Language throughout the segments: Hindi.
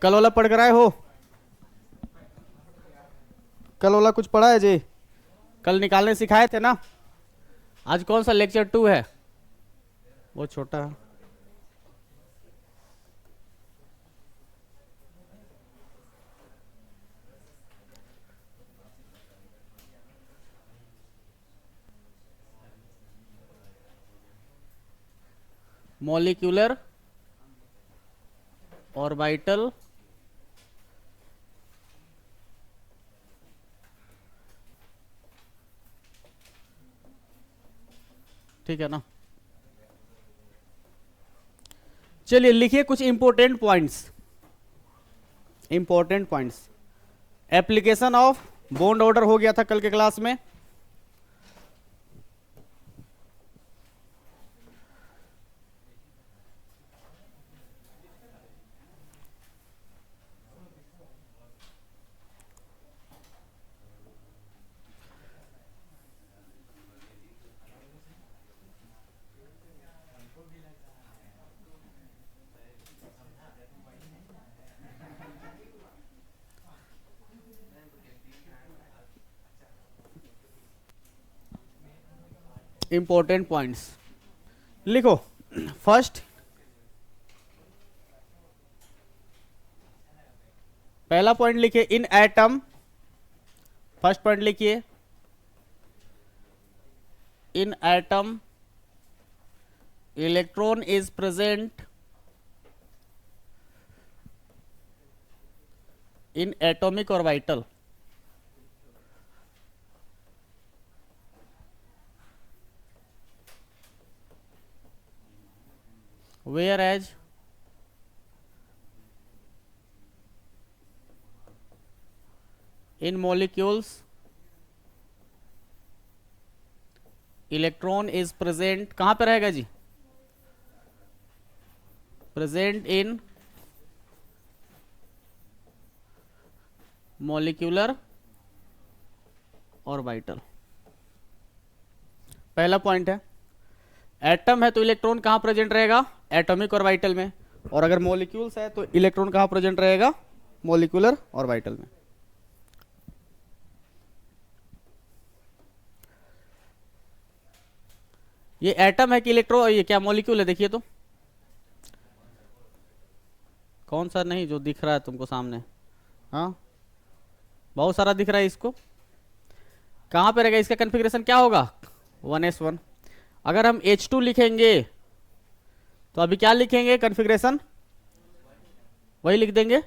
कल वाला पढ़ कर आए हो? कल वाला कुछ पढ़ा है जी? कल निकालने सिखाए थे ना? आज कौन सा लेक्चर 2 है? वो छोटा है। मॉलिक्यूलर ऑर्बिटल ठीक है ना? चलिए लिखिए कुछ important points. Important points. Application of bond order हो गया था कल के क्लास में। इंपॉर्टेंट पॉइंट्स लिखो। फर्स्ट, पहला पॉइंट लिखिए इन एटम। फर्स्ट पॉइंट लिखिए in atom electron is present in atomic orbital whereas in molecules electron is present, कहां पे रहेगा जी? Present in molecular orbital. पहला पॉइंट है एटम है तो इलेक्ट्रॉन कहां प्रेजेंट रहेगा? एटॉमिक ऑर्बिटल में। और अगर मॉलिक्यूल्स है तो इलेक्ट्रॉन कहां प्रेजेंट रहेगा? मॉलिक्यूलर ऑर्बिटल में। ये एटम है कि इलेक्ट्रॉन, ये क्या मॉलिक्यूल है? देखिए तो कौन सा, नहीं जो दिख रहा है तुमको सामने, हाँ बहुत सारा दिख रहा है। इसको कहां पे रहेगा? इसका कन्फिग्रेशन क्या होगा? 1s1। अगर हम H2 लिखेंगे तो अभी क्या लिखेंगे? कन्फिग्रेशन वही लिख देंगे,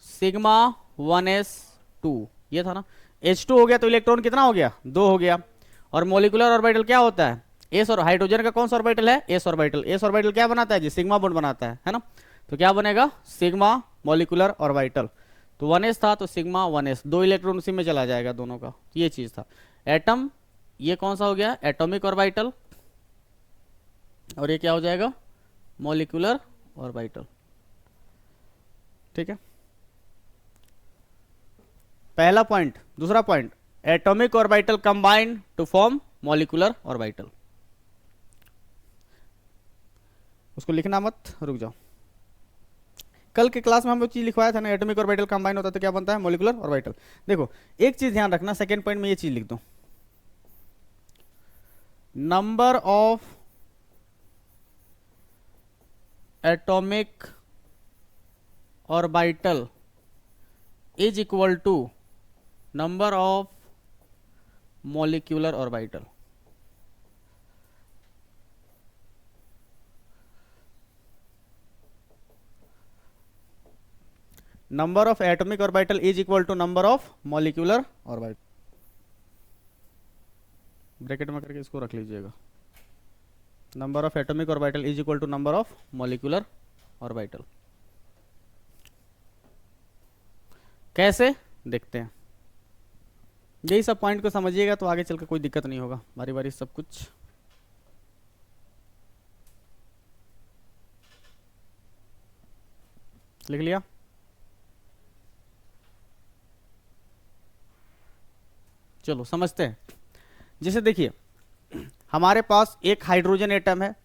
सिग्मा 1s2 ये था ना। H2 हो गया तो इलेक्ट्रॉन कितना हो गया? 2 हो गया। और मॉलिक्यूलर ऑर्बिटल क्या होता है? एस। और हाइड्रोजन का कौन सा ऑर्बिटल है? S orbital. एस ऑर्बिटल क्या बनाता है जी? सिग्मा बॉन्ड बनाता है ना? तो क्या बनेगा? Sigma molecular orbital. तो 1s था तो सिग्मा 1s, 2 इलेक्ट्रॉन उसी में चला जाएगा दोनों का। ये चीज था एटम। ये कौन सा हो गया? Atomic orbital. और ये क्या हो जाएगा? Molecular orbital. ठीक है, पहला पॉइंट। दूसरा point, atomic orbital combine to form molecular orbital. उसको लिखना मत, रुक जाओ। कल के क्लास में हम वो चीज लिखवाया था ना, एटॉमिक ऑर्बिटल कंबाइन होता है तो क्या बनता है? Molecular orbital. देखो एक चीज ध्यान रखना, सेकेंड पॉइंट में ये चीज लिख दो, number of atomic orbital is equal to number of molecular orbital. Number of atomic orbital is equal to number of molecular orbital. Bracket में करके इसको रख लीजिएगा, number of atomic orbital is equal to number of molecular orbital. कैसे देखते हैं? यही सब पॉइंट को समझिएगा तो आगे चलकर कोई दिक्कत नहीं होगा। बारी बारी सब कुछ लिख लिया? चलो समझते हैं। जैसे देखिए हमारे पास एक हाइड्रोजन एटम है,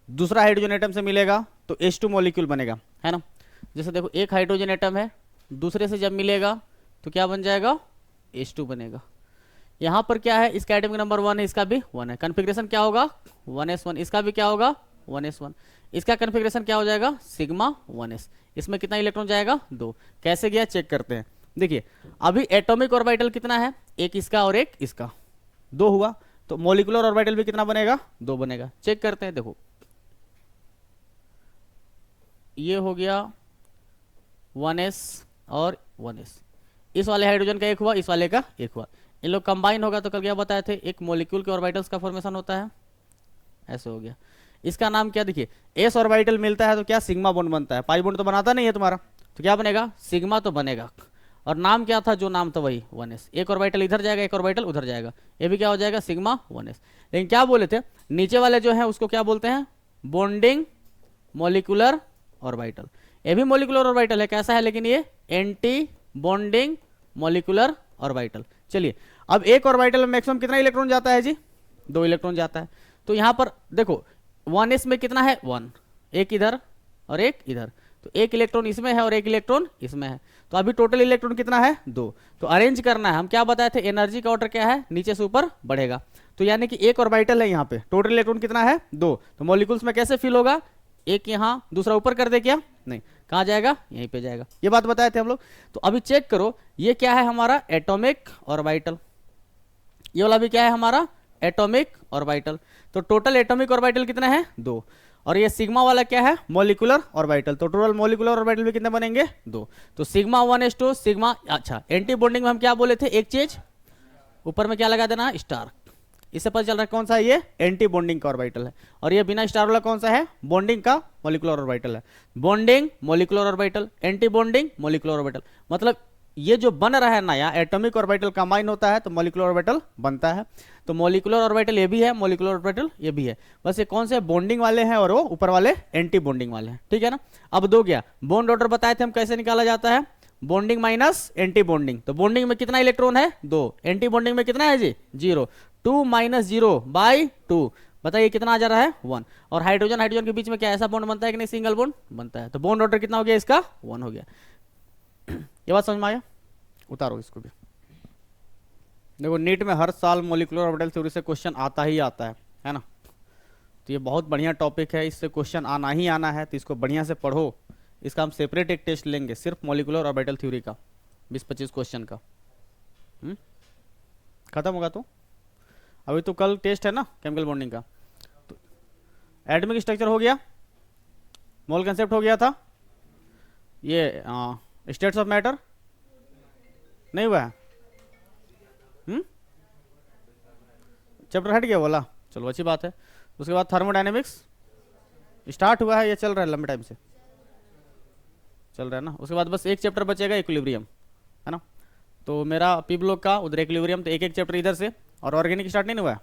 दूसरा हाइड्रोजन एटम से मिलेगा तो H2 मॉलिक्यूल बनेगा, है ना। जैसे देखो एक हाइड्रोजन एटम है, दूसरे से जब मिलेगा तो क्या बन जाएगा, H2 बनेगा। यहाँ पर क्या है, इसका एटॉमिक नंबर 1 है, इसका भी 1 है। कन्फिग्रेशन क्या होगा 1s1, इसका भी क्या होगा 1s1। इसका कन्फिग्रेशन क्या हो जाएगा सिग्मा 1s। इसमें कितना इलेक्ट्रॉन जाएगा 2। कैसे गया चेक करते हैं। देखिए अभी एटॉमिक ऑर्बिटल कितना है, एक इसका और एक इसका, 2 हुआ। तो मॉलिक्यूलर ऑर्बिटल भी कितना बनेगा 2 बनेगा। चेक करते हैं, देखो ये हो गया 1s और 1s, इस वाले हाइड्रोजन का एक हुआ, इस वाले का एक हुआ। इन लोग कंबाइन होगा तो कल क्या बताए थे, एक मॉलिक्यूल के ऑर्बिटल्स का फॉर्मेशन होता है, ऐसे हो गया। इसका नाम क्या, देखिए एस ऑर्बिटल मिलता है तो क्या सिग्मा बॉन्ड बनता है, पाई बॉन्ड तो बनाता नहीं है तुम्हारा, तो क्या बनेगा सिग्मा तो बनेगा। और नाम क्या था, जो नाम था वही 1s। एक ऑर्बिटल इधर जाएगा, एक ऑर्बिटल उधर जाएगा, ये भी क्या हो जाएगा सिग्मा 1s। लेकिन क्या बोले थे, नीचे वाले जो है उसको क्या बोलते हैं, बॉन्डिंग मॉलिक्यूलर ऑर्बिटल। ये भी मॉलिक्यूलर ऑर्बिटल है, कैसा है लेकिन ये एंटी बॉन्डिंग मॉलिक्यूलर ऑर्बिटल। चलिए अब एक ऑर्बिटल में मैक्सिमम कितना इलेक्ट्रॉन जाता है जी, 2 इलेक्ट्रॉन जाता है। तो यहां पर देखो 1s में कितना है 1, एक इधर और एक इधर, तो एक इलेक्ट्रॉन इसमें है और एक इलेक्ट्रॉन इसमें है। तो अभी टोटल इलेक्ट्रॉन कितना है 2। तो अरेंज करना है, हम क्या बताए थे, एनर्जी का ऑर्डर क्या है, नीचे से ऊपर बढ़ेगा। तो यानी कि एक ऑर्बिटल है यहाँ पे, टोटल इलेक्ट्रॉन कितना है 2। तो मॉलिक्यूल्स में कैसे फिल होगा, एक यहाँ दूसरा ऊपर कर दे, क्या नहीं, कहाँ जाएगा यहीं पे जाएगा। ये बात बताए थे हम लोग। तो अभी चेक करो, ये क्या है हमारा एटॉमिक ऑर्बिटल, ये वाला भी क्या है हमारा एटॉमिक ऑर्बिटल। तो टोटल एटॉमिक ऑर्बिटल कितने हैं 2। और ये सिग्मा वाला क्या है मॉलिक्यूलर ऑर्बिटल। तो टोटल मॉलिक्यूलर ऑर्बिटल भी कितने बनेंगे 2। तो सिग्मा 1s2 सिग्मा, अच्छा एंटी बॉन्डिंग में हम क्या बोले थे, एक चीज ऊपर में क्या लगा देना स्टार, इससे पता चल रहा है कौन सा है, ये एंटी बॉन्डिंग का ऑर्बिटल है। और ये बिना स्टार वाला कौन सा है, बॉन्डिंग का मॉलिक्यूलर ऑर्बिटल है। Bonding molecular orbital, anti bonding molecular orbital, मतलब ये जो बन रहा है ना, यहाँ एटॉमिक ऑर्बिटल कंबाइन होता है तो मॉलिक्यूलर ऑर्बिटल बनता है। तो मॉलिक्यूलर ऑर्बिटल ये भी है, मॉलिक्यूलर ऑर्बिटल ये भी है, बस ये कौन से बॉन्डिंग वाले हैं और वो ऊपर वाले एंटी बॉन्डिंग वाले हैं, ठीक है ना। अब 2 गया, बॉन्ड ऑर्डर बताए थे हम कैसे निकाला जाता है, बॉन्डिंग माइनस एंटी बॉन्डिंग। तो बॉन्डिंग में कितना इलेक्ट्रॉन है 2, एंटी बॉन्डिंग में कितना है जी 0, 2 - 0/2, बताइए कितना आ जा रहा है 1। और हाइड्रोजन हाइड्रोजन के बीच में क्या ऐसा बॉन्ड बनता है कि नहीं, सिंगल बॉन्ड बनता है। तो बॉन्ड ऑर्डर कितना हो गया इसका 1 हो गया। ये बात समझ में आया, उतारो इसको भी। देखो नीट में हर साल मॉलिक्यूलर ऑर्बिटल थ्योरी से क्वेश्चन आता ही आता है ना। तो ये बहुत बढ़िया टॉपिक है, इससे क्वेश्चन आना ही आना है, तो इसको बढ़िया से पढ़ो। इसका हम सेपरेट एक टेस्ट लेंगे सिर्फ मॉलिक्यूलर ऑर्बिटल थ्योरी का, 20-25 क्वेश्चन का। खत्म होगा तो अभी तो कल टेस्ट है ना केमिकल बॉन्डिंग का। तो एटॉमिक स्ट्रक्चर हो गया, मोल कंसेप्ट हो गया था, ये स्टेट्स ऑफ मैटर नहीं हुआ है, चैप्टर हट गया बोला, चलो अच्छी बात है। उसके बाद थर्मोडायनेमिक्स स्टार्ट हुआ है, ये चल रहा है लंबे टाइम से चल रहा है ना। उसके बाद बस एक चैप्टर बचेगा इक्विलिब्रियम, है ना। तो मेरा पी ब्लॉक का उधर इक्विलिब्रियम, तो एक चैप्टर इधर से। और ऑर्गेनिक स्टार्ट नहीं हुआ है,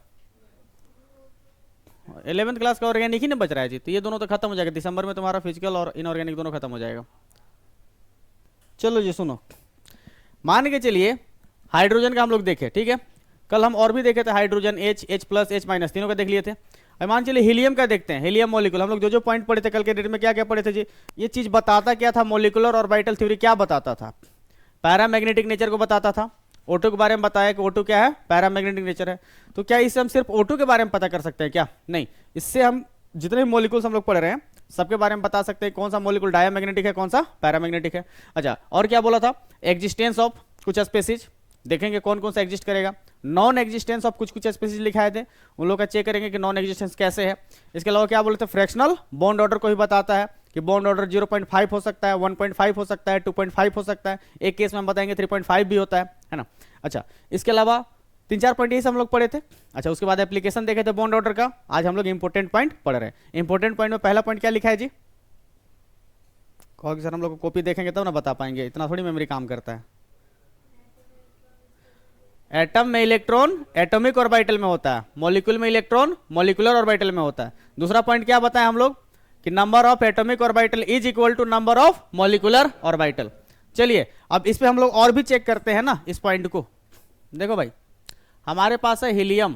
11th क्लास का ऑर्गेनिक ही नहीं बच रहा है जी। तो ये दोनों तो खत्म हो जाएगा दिसंबर में, तुम्हारा फिजिकल और इनऑर्गेनिक दोनों खत्म हो जाएगा। चलो जी सुनो, मान के चलिए हाइड्रोजन का हम लोग देखे, ठीक है। कल हम और भी देखे थे, हाइड्रोजन H, H+, H- तीनों का देख लिए थे। अब मान चलिए हीलियम का देखते हैं, हीलियम मॉलिक्यूल। हम लोग जो पॉइंट पढ़े थे कल के डेट में, क्या क्या पढ़े थे जी, ये चीज बताता क्या था, मॉलिक्यूलर ऑर्बिटल थ्योरी क्या बताता था, पैरामैग्नेटिक नेचर को बताता था। O2 के बारे में बताया कि O2 क्या है, पैरामैग्नेटिक नेचर है। तो क्या इससे हम सिर्फ O2 के बारे में पता कर सकते हैं क्या, नहीं, इससे हम जितने भी मॉलिक्यूल्स हम लोग पढ़ रहे हैं सबके बारे में बता सकते हैं कौन सा मॉलिक्यूल डायमैग्नेटिक है, कौन सा पैरामैग्नेटिक है। अच्छा, और क्या बोला था, एग्जिस्टेंस ऑफ कुछ स्पेसीज, देखेंगे कौन कौन सा एग्जिस्ट करेगा। नॉन एग्जिस्टेंस ऑफ कुछ स्पेसीज लिखाए थे, उन लोग का चेक करेंगे कि नॉन एग्जिस्टेंस कैसे है। इसके अलावा क्या बोले थे, फ्रैक्शनल बॉन्ड ऑर्डर को भी बताता है कि बॉन्ड ऑर्डर 0.5 हो सकता है, 1.5 हो सकता है, 2.5 हो सकता है, एक केस में हम बताएंगे 3.5 भी होता है ना। अच्छा, इसके अलावा 3-4 पॉइंट यही हम लोग पढ़े थे। अच्छा, उसके बाद एप्लीकेशन देखे थे बॉन्ड ऑर्डर का। आज हम लोग इंपॉर्टेंट पॉइंट पढ़ रहे हैं। इंपॉर्टेंट पॉइंट में पहला पॉइंट क्या लिखा है जी, कहोगे सर हम लोग को कॉपी देखेंगे तब ना बता पाएंगे, इतना थोड़ी मेमोरी काम करता है। एटम में इलेक्ट्रॉन एटॉमिक ऑर्बिटल में होता है, मॉलिक्यूल में इलेक्ट्रॉन मॉलिक्यूलर ऑर्बिटल में होता है। दूसरा पॉइंट क्या बताया हम लोग कि number of atomic orbital is equal to number of molecular orbital. चलिए अब इस पे हम लोग और भी चेक करते हैं ना इस पॉइंट को। देखो भाई, हमारे पास है हीलियम,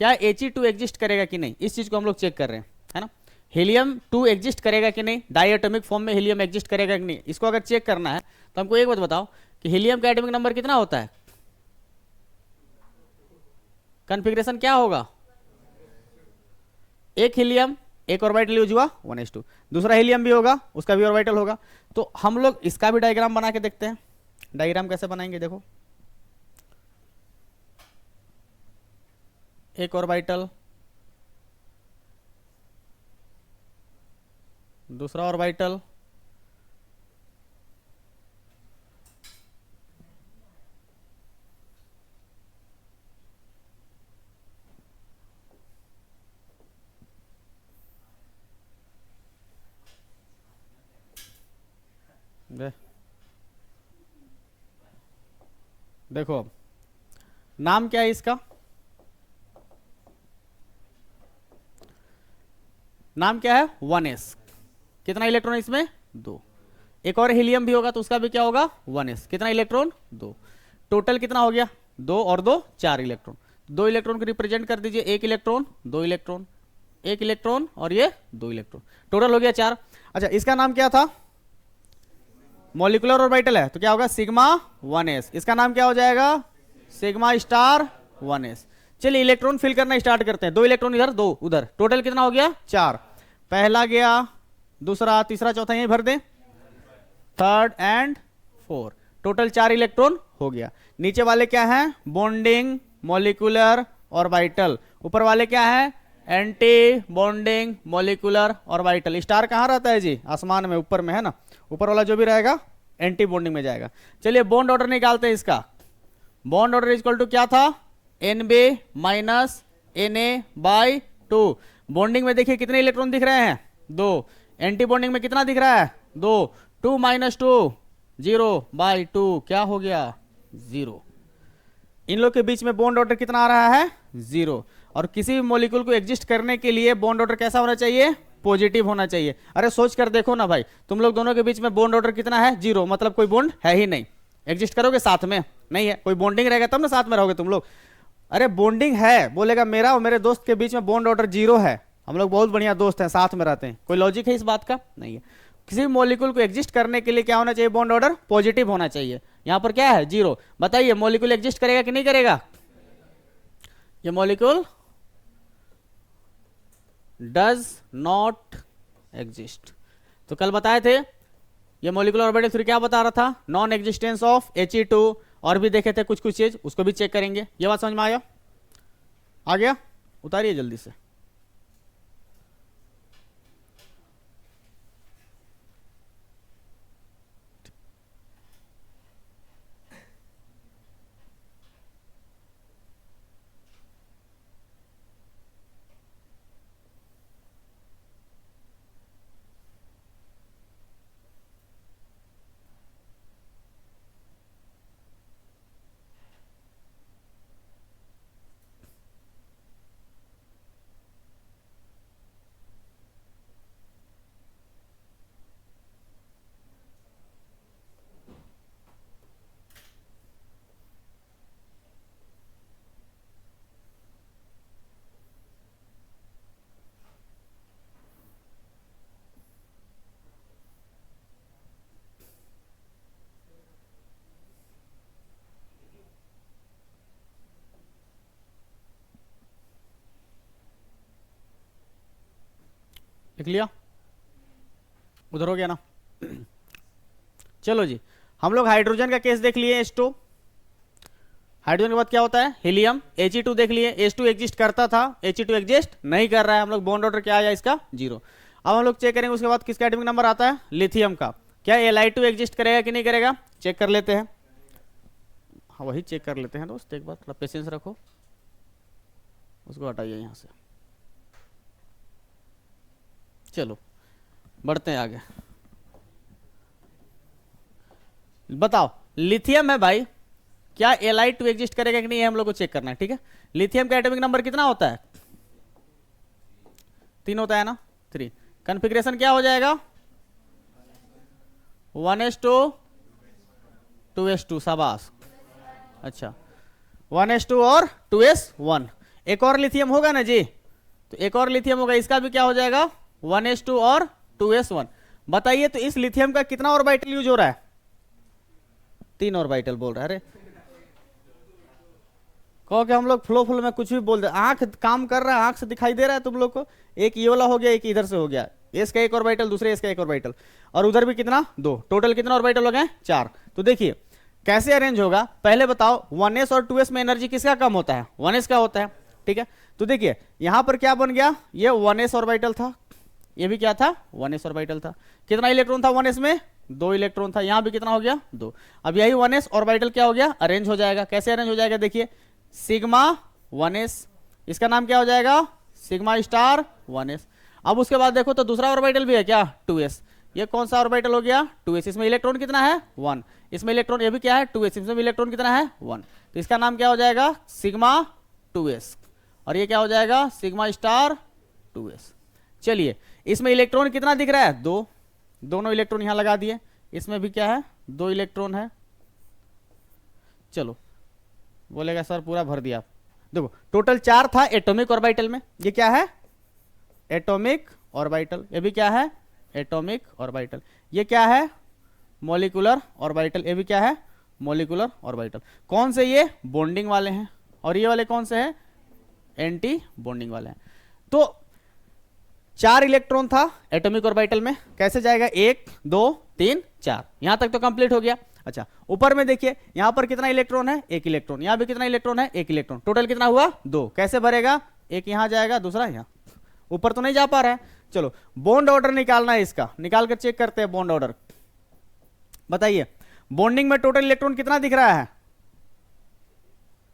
क्या He2 एग्जिस्ट करेगा कि नहीं, इस चीज को हम लोग चेक कर रहे हैं, है ना। हीलियम 2 एग्जिस्ट करेगा कि नहीं, डायटोमिक फॉर्म में हीलियम एग्जिस्ट करेगा कि नहीं, इसको अगर चेक करना है तो हमको एक बात बताओ कि हीलियम का एटॉमिक नंबर कितना होता है, कॉन्फ़िगरेशन क्या होगा, एक हीलियम एक ऑर्बिटल यूज हुआ 1s2, दूसरा हीलियम भी होगा उसका भी ऑर्बिटल होगा। तो हम लोग इसका भी डायग्राम बना के देखते हैं। डायग्राम कैसे बनाएंगे, देखो एक ऑर्बिटल, दूसरा ऑर्बिटल, देखो अब नाम क्या है इसका, नाम क्या है 1s, कितना इलेक्ट्रॉन इसमें 2, एक और हीलियम भी होगा तो उसका भी क्या होगा 1s, कितना इलेक्ट्रॉन 2, टोटल कितना हो गया 2 और 2 4 इलेक्ट्रॉन। 2 इलेक्ट्रॉन को रिप्रेजेंट कर दीजिए, एक इलेक्ट्रॉन 2 इलेक्ट्रॉन, एक इलेक्ट्रॉन और ये 2 इलेक्ट्रॉन, टोटल हो गया 4। अच्छा इसका नाम क्या था, मॉलिक्यूलर ऑर्बिटल है तो क्या होगा सिग्मा 1s, इसका नाम क्या हो जाएगा सिग्मा स्टार 1s। चलिए इलेक्ट्रॉन फिल करना स्टार्ट करते हैं, 2 इलेक्ट्रॉन इधर 2 उधर, टोटल कितना हो गया 4, पहला गया, दूसरा तीसरा चौथा यहीं भर दें, third and fourth, total 4 electron हो गया। नीचे वाले क्या है बॉन्डिंग मॉलिक्यूलर ऑर्बिटल, ऊपर वाले क्या है anti bonding molecular orbital. Star कहाँ रहता है जी, आसमान में ऊपर में है ना, ऊपर वाला जो भी रहेगा एंटी बॉन्डिंग में जाएगा। चलिए बॉन्ड ऑर्डर निकालते हैं इसका, बॉन्ड ऑर्डर इक्वल टू क्या था NB माइनस Na/2। बॉन्डिंग में देखिए कितने इलेक्ट्रॉन दिख रहे हैं 2, एंटी बॉन्डिंग में कितना दिख रहा है 2, 2 - 2 0/2 क्या हो गया 0। इन लोग के बीच में बॉन्ड ऑर्डर कितना आ रहा है 0। और किसी भी मॉलिक्यूल को एग्जिस्ट करने के लिए बॉन्ड ऑर्डर कैसा होना चाहिए पॉजिटिव होना चाहिए। अरे सोच कर देखो ना भाई, तुम लोग दोनों के बीच में बॉन्ड ऑर्डर कितना है 0, मतलब कोई बॉन्ड है ही नहीं, एग्जिस्ट करोगे साथ में नहीं है, कोई बॉन्डिंग रहेगा तब ना साथ में रहोगे तुम लोग। अरे बॉन्डिंग है बोलेगा मेरा और मेरे दोस्त के बीच में बॉन्ड ऑर्डर 0 है, हम लोग बहुत बढ़िया दोस्त हैं साथ में रहते हैं, कोई लॉजिक है इस बात का नहीं है। किसी भी मॉलिक्यूल को एग्जिस्ट करने के लिए क्या होना चाहिए बॉन्ड ऑर्डर पॉजिटिव होना चाहिए, यहां पर क्या है 0। बताइए मॉलिक्यूल एग्जिस्ट करेगा कि नहीं करेगा, ये मॉलिक्यूल डज नॉट एग्जिस्ट। तो कल बताए थे ये मॉलिक्यूलर ऑर्बिटल फिर क्या बता रहा था नॉन एग्जिस्टेंस ऑफ He2, और भी देखे थे कुछ कुछ चीज उसको भी चेक करेंगे। ये बात समझ में आया, आ गया, उतारिए जल्दी से। लिख लिया, उधर हो गया ना। चलो जी, हम लोग हाइड्रोजन का केस देख लिए H2, हाइड्रोजन के बाद क्या होता है हीलियम, He2 देख लिए, H2 एग्जिस्ट करता था, He2 एग्जिस्ट नहीं कर रहा है, हम लोग बॉन्ड ऑर्डर क्या आया इसका 0। अब हम लोग चेक करेंगे उसके बाद किसका एटॉमिक नंबर आता है लिथियम का, क्या Li2 एग्जिस्ट करेगा कि नहीं करेगा, चेक कर लेते हैं। हाँ वही चेक कर लेते हैं दोस्त, एक बार थोड़ा पेशेंस रखो, उसको हटाइए यहाँ से। चलो बढ़ते हैं आगे, बताओ लिथियम है भाई, क्या Li2 एग्जिस्ट करेगा कि नहीं है हम लोग को चेक करना है, ठीक है। लिथियम का एटॉमिक नंबर कितना होता है 3 होता है ना, 3। कॉन्फ़िगरेशन क्या हो जाएगा 1s2 2s2, शाबाश। अच्छा 1s2 और 2s1, एक और लिथियम होगा ना जी, तो एक और लिथियम होगा, इसका भी क्या हो जाएगा 1s2 और 2s1। बताइए तो इस लिथियम का कितना ऑर्बिटल यूज हो रहा है? 3 ऑर्बिटल बोल रहा है। अरे कहो कि हम लोग फ्लो फ्लो में कुछ भी बोल दे, आंख काम कर रहा है, आंख से दिखाई दे रहा है तुम लोग को। एक ये वाला हो गया, एक इधर से हो गया, इसका एक ऑर्बिटल, दूसरे इसका एक ऑर्बिटल, और उधर भी कितना, 2, टोटल कितना ऑर्बिटल हो गए? 4। तो देखिए कैसे अरेंज होगा, पहले बताओ 1s और 2s में एनर्जी किसका कम होता है? 1s का होता है, ठीक है। तो देखिए यहां पर क्या बन गया, ये 1s ऑर्बिटल था, ये भी क्या था? 1s ऑर्बिटल था। कितना इलेक्ट्रॉन था 1s में? 2 इलेक्ट्रॉन था। यहां भी कितना हो गया? 2। अब यही 1s ऑर्बिटल क्या हो गया? अरेंज हो जाएगा। कैसे अरेंज हो जाएगा? देखिए सिग्मा 1s, इसका नाम क्या हो जाएगा? Sigma star 1s। अब उसके बाद देखो तो दूसरा ऑर्बिटल भी है क्या? 2s। ये कौन सा ऑर्बिटल हो गया? 2s। इसमें इलेक्ट्रॉन कितना है? 1। इसमें इलेक्ट्रॉन, ये भी क्या है? 2s। इसमें इलेक्ट्रॉन कितना है? 1। तो इसका नाम क्या हो जाएगा? Sigma 2s। और ये क्या हो जाएगा? Sigma star 2s। चलिए इसमें इलेक्ट्रॉन कितना दिख रहा है? 2। दोनों इलेक्ट्रॉन यहां लगा दिए। इसमें भी क्या है? 2 इलेक्ट्रॉन है। चलो बोलेगा सर पूरा भर दिया। देखो टोटल 4 था एटॉमिक ऑर्बिटल में। ये क्या है? Atomic orbital. ये भी क्या है? Atomic orbital. ये क्या है? Molecular orbital. ये भी क्या है? Molecular orbital. कौन से? ये बॉन्डिंग वाले हैं। और ये वाले कौन से हैं? एंटी बॉन्डिंग वाले हैं। तो 4 इलेक्ट्रॉन था एटॉमिक ऑर्बिटल में। कैसे जाएगा? 1 2 3 4। यहां तक तो कंप्लीट हो गया। अच्छा ऊपर में देखिए यहां पर कितना इलेक्ट्रॉन है? 1 इलेक्ट्रॉन। यहां भी कितना इलेक्ट्रॉन है? 1 इलेक्ट्रॉन। टोटल कितना हुआ? 2। कैसे भरेगा? एक यहां जाएगा, दूसरा यहां। ऊपर तो नहीं जा पा रहा है। चलो बॉन्ड ऑर्डर निकालना है, इसका निकाल कर चेक करते हैं बॉन्ड ऑर्डर। बताइए बॉन्डिंग में टोटल इलेक्ट्रॉन कितना दिख रहा है?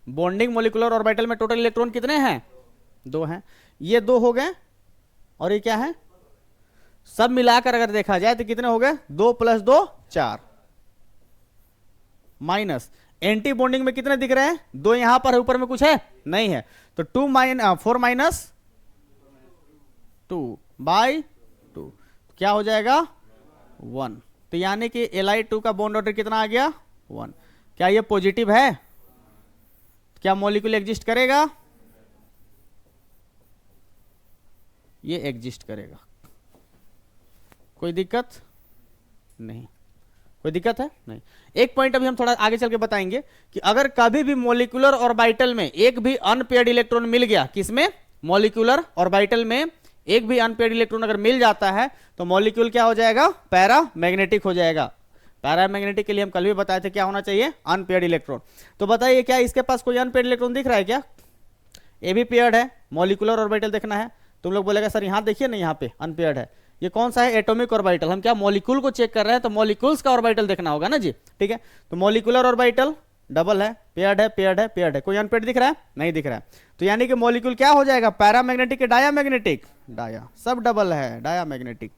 बॉन्डिंग मॉलिक्यूलर ऑर्बिटल में टोटल इलेक्ट्रॉन कितने हैं? 2 हैं। ये 2 हो गए, और ये क्या है? सब मिलाकर अगर देखा जाए तो कितने हो गए? 2 + 2 4। माइनस एंटी बॉन्डिंग में कितने दिख रहे हैं? 2 यहां पर है, ऊपर में कुछ है? नहीं है। तो 4 - 2/2 क्या हो जाएगा? 1। तो यानी कि Li2 का बॉन्ड ऑर्डर कितना आ गया? 1। क्या ये पॉजिटिव है? क्या मॉलिक्यूल एग्जिस्ट करेगा? ये एग्जिस्ट करेगा। कोई दिक्कत नहीं। कोई दिक्कत है? नहीं। एक पॉइंट अभी हम थोड़ा आगे चल के बताएंगे कि अगर कभी भी मॉलिक्यूलर ऑर्बिटल में एक भी अनपेयर्ड इलेक्ट्रॉन मिल गया, किसमें? मॉलिक्यूलर ऑर्बिटल में एक भी अनपेयर्ड इलेक्ट्रॉन अगर मिल जाता है तो मॉलिक्यूल क्या हो जाएगा? पैरामैग्नेटिक हो जाएगा। पैरामैग्नेटिक के लिए हम कल भी बताए थे क्या होना चाहिए? Unpaired electron. तो बताइए क्या इसके पास कोई अनपेयर्ड इलेक्ट्रॉन दिख रहा है क्या? ये भी पेयर्ड है। मॉलिक्यूलर ऑर्बिटल देखना है। तुम लोग बोलेगा सर यहां देखिए ना, यहां पे अनपेयर्ड है। ये कौन सा है? Atomic orbital. हम क्या मॉलिक्यूल को चेक कर रहे हैं, तो मॉलिक्यूल्स का ऑर्बिटल देखना होगा ना जी, ठीक है। तो मॉलिक्यूलर ऑर्बिटल डबल है, पेयर्ड है, पेयर्ड है, पेयर्ड है। कोई अनपेयर्ड दिख रहा है? नहीं दिख रहा है। तो यानी कि मॉलिक्यूल क्या हो जाएगा? पैरामैग्नेटिक के डायामैग्नेटिक? डाया। सब डबल है, डायामैग्नेटिक।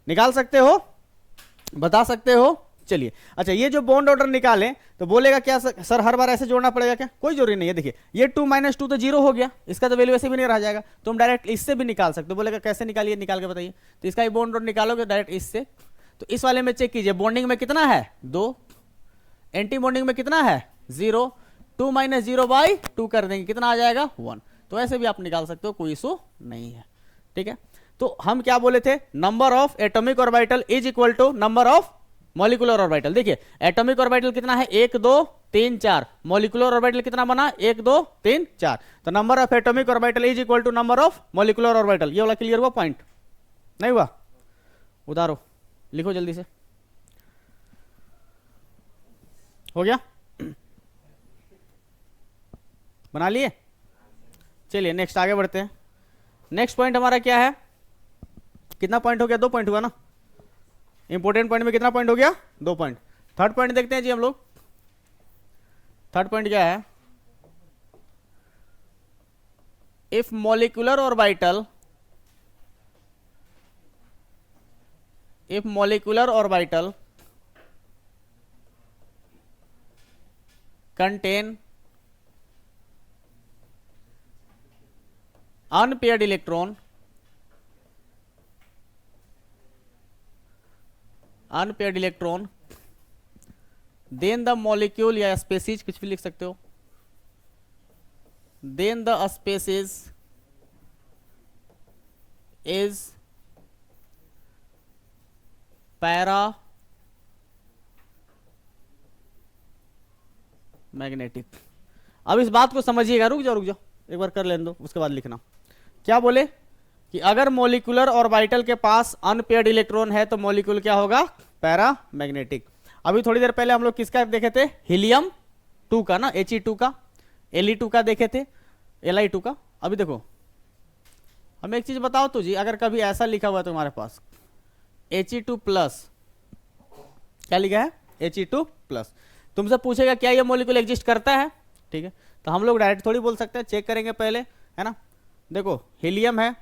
निकाल सकते हो? बता सकते हो? चलिए अच्छा ये जो बॉन्ड ऑर्डर निकाले तो बोलेगा क्या सर हर बार ऐसे जोड़ना पड़ेगा क्या? कोई जरूरी नहीं है। देखिए ये 2 - 2 तो 0 हो गया, इसका तो वैल्यू ऐसे भी नहीं रह जाएगा। तो हम डायरेक्ट इससे भी निकाल सकते हो। बोलेगा कैसे निकालिए? निकाल के बताइए। तो इसका बॉन्ड ऑर्डर निकालोगे डायरेक्ट इससे। तो इस वाले में चेक कीजिए बॉन्डिंग में कितना है? 2। एंटी बॉन्डिंग में कितना है? 0। 2 - 0/2 कर देंगे, कितना आ जाएगा? 1। तो ऐसे भी आप निकाल सकते हो, कोई इशू नहीं है, ठीक है। तो हम क्या बोले थे? Number of atomic orbital is equal to number of molecular orbital. देखिए एटॉमिक ऑर्बिटल कितना है? 1 2 3 4। मॉलिक्यूलर ऑर्बिटल कितना बना? 1 2 3 4। तो number of atomic orbital is equal to number of molecular orbital. ये वाला क्लियर हुआ? पॉइंट नहीं हुआ? उतारो, लिखो जल्दी से। हो गया? बना लिए? चलिए नेक्स्ट आगे बढ़ते हैं। नेक्स्ट पॉइंट हमारा क्या है? कितना पॉइंट हो गया? 2 पॉइंट हुआ ना। इंपोर्टेंट पॉइंट में कितना पॉइंट हो गया? 2 पॉइंट। थर्ड पॉइंट देखते हैं जी हम लोग। थर्ड पॉइंट क्या है? If molecular orbital contain unpaired electron then the molecule या species कुछ भी लिख सकते हो, then the species is para magnetic. अब इस बात को समझिएगा, रुक जाओ एक बार कर लेने दो, उसके बाद लिखना। क्या बोले कि अगर मॉलिक्यूलर ऑर्बिटल के पास अनपेयर्ड इलेक्ट्रॉन है तो मॉलिक्यूल क्या होगा, पैरा मैग्नेटिक। अभी थोड़ी देर पहले हम लोग किसका देखे थे, हीलियम 2 का ना, He2 का, Le2 का देखे थे, Li2 का। अभी देखो हमें एक चीज बताओ तो जी, अगर कभी ऐसा लिखा हुआ है तुम्हारे पास He2 प्लस, क्या लिखा है, He2 प्लस, तुमसे पूछेगा क्या ये मॉलिक्यूल एग्जिस्ट करता है, ठीक है। तो हम लोग डायरेक्ट थोड़ी बोल सकते हैं, चेक करेंगे पहले, है ना। देखो हीलियम है,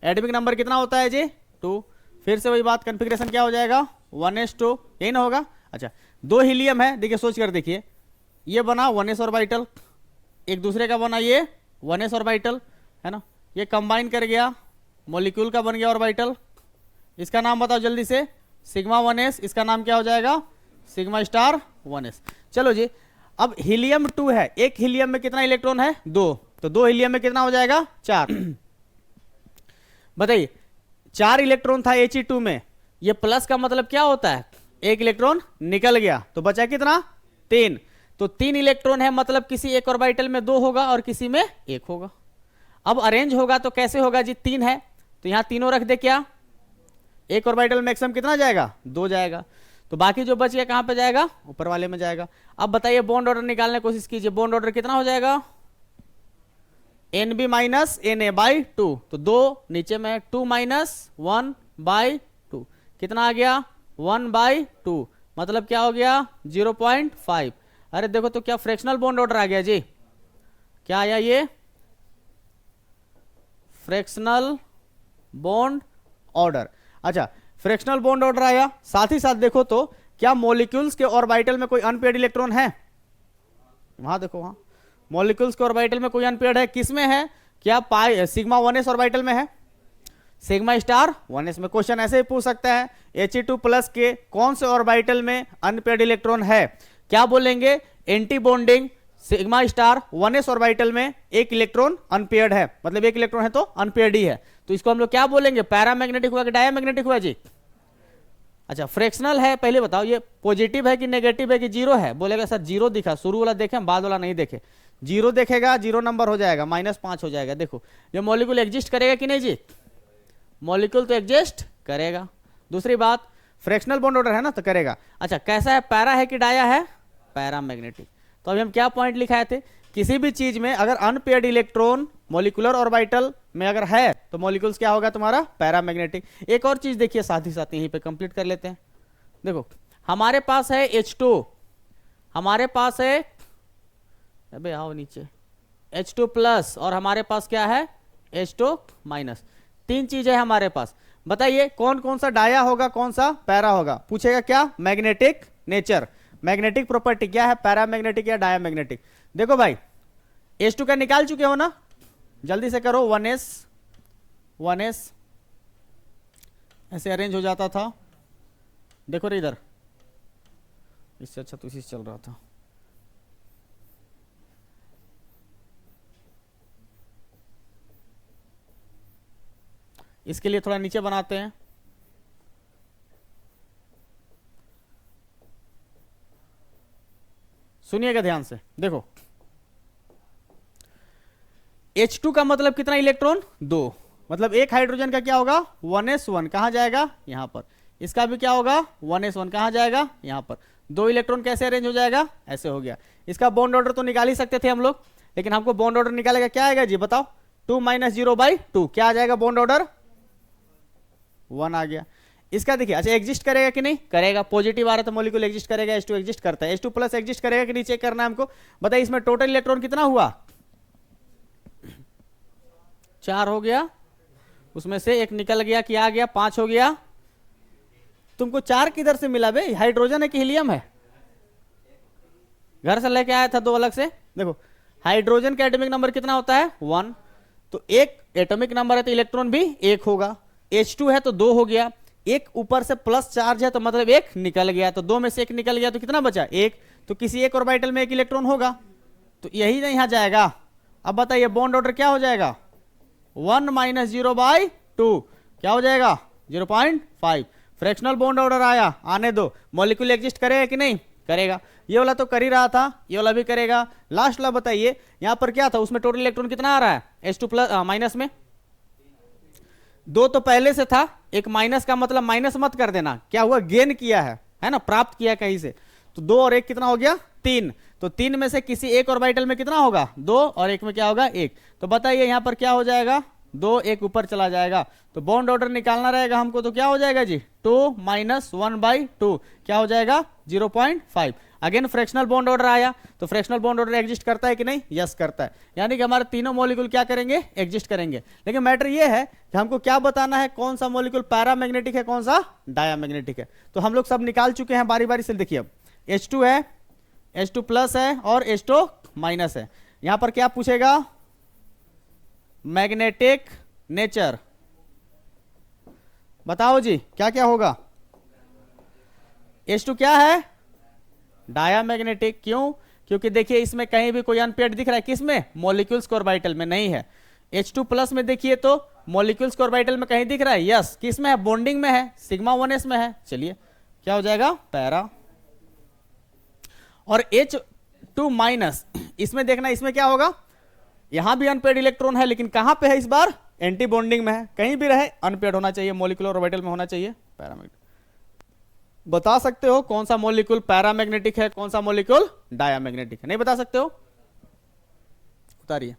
एटॉमिक नंबर कितना होता है जी, 2। फिर से वही बात, कॉन्फ़िगरेशन क्या हो जाएगा, 1s2, यही ना होगा। अच्छा, 2 हीलियम है, देखिए सोच कर देखिए, ये बना 1s ऑर्बिटल, एक दूसरे का बना ये 1s ऑर्बिटल, है ना। ये कंबाइन कर गया, मॉलिक्यूल का बन गया ऑर्बिटल। इसका नाम बताओ जल्दी से, सिग्मा 1s, इसका नाम क्या हो जाएगा, सिग्मा स्टार 1s। चलो जी, अब हीलियम 2 है, एक हीलियम में कितना इलेक्ट्रॉन है, 2, तो 2 हीलियम में कितना हो जाएगा, 4। बताइए 4 इलेक्ट्रॉन था He2 में, ये प्लस का मतलब क्या होता है, एक इलेक्ट्रॉन निकल गया, तो बचा कितना, 3। तो 3 इलेक्ट्रॉन है, मतलब किसी एक ऑर्बिटल में 2 होगा और किसी में 1 होगा। अब अरेंज होगा तो कैसे होगा जी, 3 है तो यहां तीनों रख दे, क्या एक ऑर्बिटल मैक्सिमम कितना जाएगा, 2 जाएगा, तो बाकी जो बच गया कहां पे जाएगा, ऊपर वाले में जाएगा। अब बताइए बॉन्ड ऑर्डर निकालने की कोशिश कीजिए, बॉन्ड ऑर्डर कितना हो जाएगा, NB माइनस Na/2, तो 2 नीचे में, 2 माइनस 1/2, कितना आ गया, 1/2, मतलब क्या हो गया, 0.5। अरे देखो तो क्या फ्रैक्शनल बॉन्ड ऑर्डर आ गया जी, क्या आया ये, फ्रैक्शनल बॉन्ड ऑर्डर। अच्छा, फ्रैक्शनल बॉन्ड ऑर्डर आया, साथ ही साथ देखो तो क्या मॉलिक्यूल्स के ऑर्बिटल में कोई अनपेयर्ड इलेक्ट्रॉन है, वहां देखो, वहां मॉलिक्यूल्स के ऑर्बिटल में कोई अनपेयर्ड है, किसमें है, क्या पाई सिग्मा 1s ऑर्बिटल में है, सिग्मा स्टार 1s में। क्वेश्चन ऐसे ही पूछ सकता है, He2 प्लस के कौन से ऑर्बिटल में अनपेयर्ड इलेक्ट्रॉन है, क्या बोलेंगे, anti bonding sigma star 1s orbital में एक इलेक्ट्रॉन अनपेयर्ड है, मतलब एक इलेक्ट्रॉन है तो अनपेयर्ड ही है, तो इसको हम लोग क्या बोलेंगे, पैरामैग्नेटिक हुआ कि डायमैग्नेटिक हुआ जी। अच्छा, फ्रैक्शनल है, पहले बताओ ये पॉजिटिव है कि नेगेटिव है कि जीरो है, बोलेगा सर जीरो दिखा, शुरू वाला देखे बाद वाला नहीं देखे, जीरो देखेगा, 0 नंबर हो जाएगा, -5 हो जाएगा। देखो ये मॉलिक्यूल एग्जिस्ट करेगा कि नहीं जी, मॉलिक्यूल तो एग्जिस्ट करेगा। दूसरी बात, फ्रैक्शनल बॉन्ड ऑर्डर है ना, तो करेगा। अच्छा, कैसा है, पैरा है कि डाया है, पैरामैग्नेटिक। तो अभी हम क्या पॉइंट लिखाए थे, किसी भी चीज में अगर अनपेयर्ड इलेक्ट्रॉन मॉलिक्यूलर ऑर्बिटल में अगर है तो मॉलिक्यूल्स क्या होगा तुम्हारा, पैरामैग्नेटिक। एक और चीज देखिए साथ ही साथ, यहीं पे कंप्लीट कर लेते हैं। देखो हमारे पास है H2, हमारे पास है, अबे आओ नीचे, H2 प्लस, और हमारे पास क्या है, H2 माइनस। 3 चीजें है हमारे पास, बताइए कौन कौन सा डाया होगा, कौन सा पैरा होगा। पूछेगा क्या, मैग्नेटिक नेचर, मैग्नेटिक प्रॉपर्टी क्या है, पैरामैग्नेटिक या डायमैग्नेटिक। देखो भाई H2 का निकाल चुके हो ना, जल्दी से करो, 1s ऐसे अरेंज हो जाता था, देखो रे इधर, इससे अच्छा तो इसी से चल रहा था। इसके लिए थोड़ा नीचे बनाते हैं, सुनिएगा ध्यान से। देखो H2 का मतलब कितना इलेक्ट्रॉन, 2, मतलब एक हाइड्रोजन का क्या होगा, 1s1, कहां जाएगा, यहां पर। इसका भी क्या होगा, 1s1, कहां जाएगा, यहां पर। 2 इलेक्ट्रॉन कैसे अरेंज हो जाएगा, ऐसे हो गया। इसका बॉन्ड ऑर्डर तो निकाल ही सकते थे हम लोग, लेकिन हमको बॉन्ड ऑर्डर निकालेगा क्या आएगा जी, बताओ, 2 - 0/2, क्या आ जाएगा बॉन्ड ऑर्डर, 1 आ गया। इसका देखिए, अच्छा एग्जिस्ट करेगा कि नहीं करेगा, पॉजिटिव आ रहा है तो मॉलिक्यूल एग्जिस्ट करेगा, H2 एग्जिस्ट करता है, H2 प्लस एग्जिस्ट करेगा कि नहीं चेक करना है हमको। बताइए इसमें टोटल इलेक्ट्रॉन कितना हुआ, 4 हो गया, उसमें से एक निकल गया, क्या आ गया, 5 हो गया। तुमको 4 किधर से मिला बे, हाइड्रोजन है कि हीलियम है, घर से लेके आया था 2 अलग से। देखो हाइड्रोजन का एटॉमिक नंबर कितना होता है, 1, तो एक एटॉमिक नंबर है तो इलेक्ट्रॉन भी 1 होगा। H2 है तो 2 हो गया, एक ऊपर से प्लस चार्ज है तो मतलब 1 निकल गया, तो 2 में से 1 निकल गया तो कितना बचा, 1, तो किसी एक ऑर्बिटल में 1 इलेक्ट्रॉन होगा, तो यही नहीं यहां जाएगा। अब बताइए बॉन्ड ऑर्डर क्या हो जाएगा, 1 - 0/2, क्या हो जाएगा, 0.5। फ्रैक्शनल बॉन्ड ऑर्डर आया, आने दो, मॉलिक्यूल एग्जिस्ट करेगा कि नहीं करेगा, ये वाला तो कर ही रहा था, ये वाला भी करेगा। लास्ट वाला बताइए यहां पर क्या था, उसमें टोटल इलेक्ट्रॉन कितना आ रहा है, H2 प्लस माइनस में 2 तो पहले से था, एक माइनस का मतलब माइनस मत कर देना, क्या हुआ गेन किया है ना, प्राप्त किया कहीं से, तो 2 और 1 कितना हो गया 3, तो 3 में से किसी एक ऑर्बिटल में कितना होगा 2 और 1 में क्या होगा 1, तो बताइए यहां पर क्या हो जाएगा 2 1 ऊपर चला जाएगा, तो बॉन्ड ऑर्डर निकालना रहेगा हमको, तो क्या हो जाएगा जी 2 माइनस 1/2 क्या हो जाएगा 0.5। अगेन फ्रैक्शनल बॉन्ड ऑर्डर आया, तो फ्रैक्शनल बॉन्ड ऑर्डर एग्जिस्ट करता है कि नहीं, यस करता है, यानी कि हमारे तीनों मॉलिक्यूल क्या करेंगे एग्जिस्ट करेंगे। लेकिन मैटर ये है कि हमको क्या बताना है कौन सा मॉलिक्यूल पैरामैग्नेटिक है कौन सा डायामैग्नेटिक है, तो हम लोग सब निकाल चुके हैं बारी बारी से। देखिए अब H2 है, H2 प्लस है और H2 माइनस है, यहां पर क्या पूछेगा मैग्नेटिक नेचर, बताओ जी क्या क्या होगा। H2 क्या है डायामैग्नेटिक, क्यों, क्योंकि देखिए इसमें कहीं भी कोई अनपेयर्ड दिख रहा है, किसमें मॉलिक्यूल्स के ऑर्बिटल में नहीं है। H2 प्लस में देखिए तो मॉलिक्यूल्स के ऑर्बिटल में कहीं दिख रहा है, यस किसमें है बॉन्डिंग में है, सिग्मा 1s में है, चलिए क्या हो जाएगा पैरा। और H2 माइनस इसमें देखना, इसमें क्या होगा, यहां भी अनपेयर्ड इलेक्ट्रॉन है लेकिन कहां पे है इस बार एंटी बॉन्डिंग में है, कहीं भी रहे अनपेयर्ड होना चाहिए, मॉलिक्यूलर ऑर्बिटल में होना चाहिए पैरामैग्नेटिक। बता सकते हो कौन सा मॉलिक्यूल पैरामैग्नेटिक है कौन सा मॉलिक्यूल डायामैग्नेटिक है, नहीं बता सकते हो, उतारिए।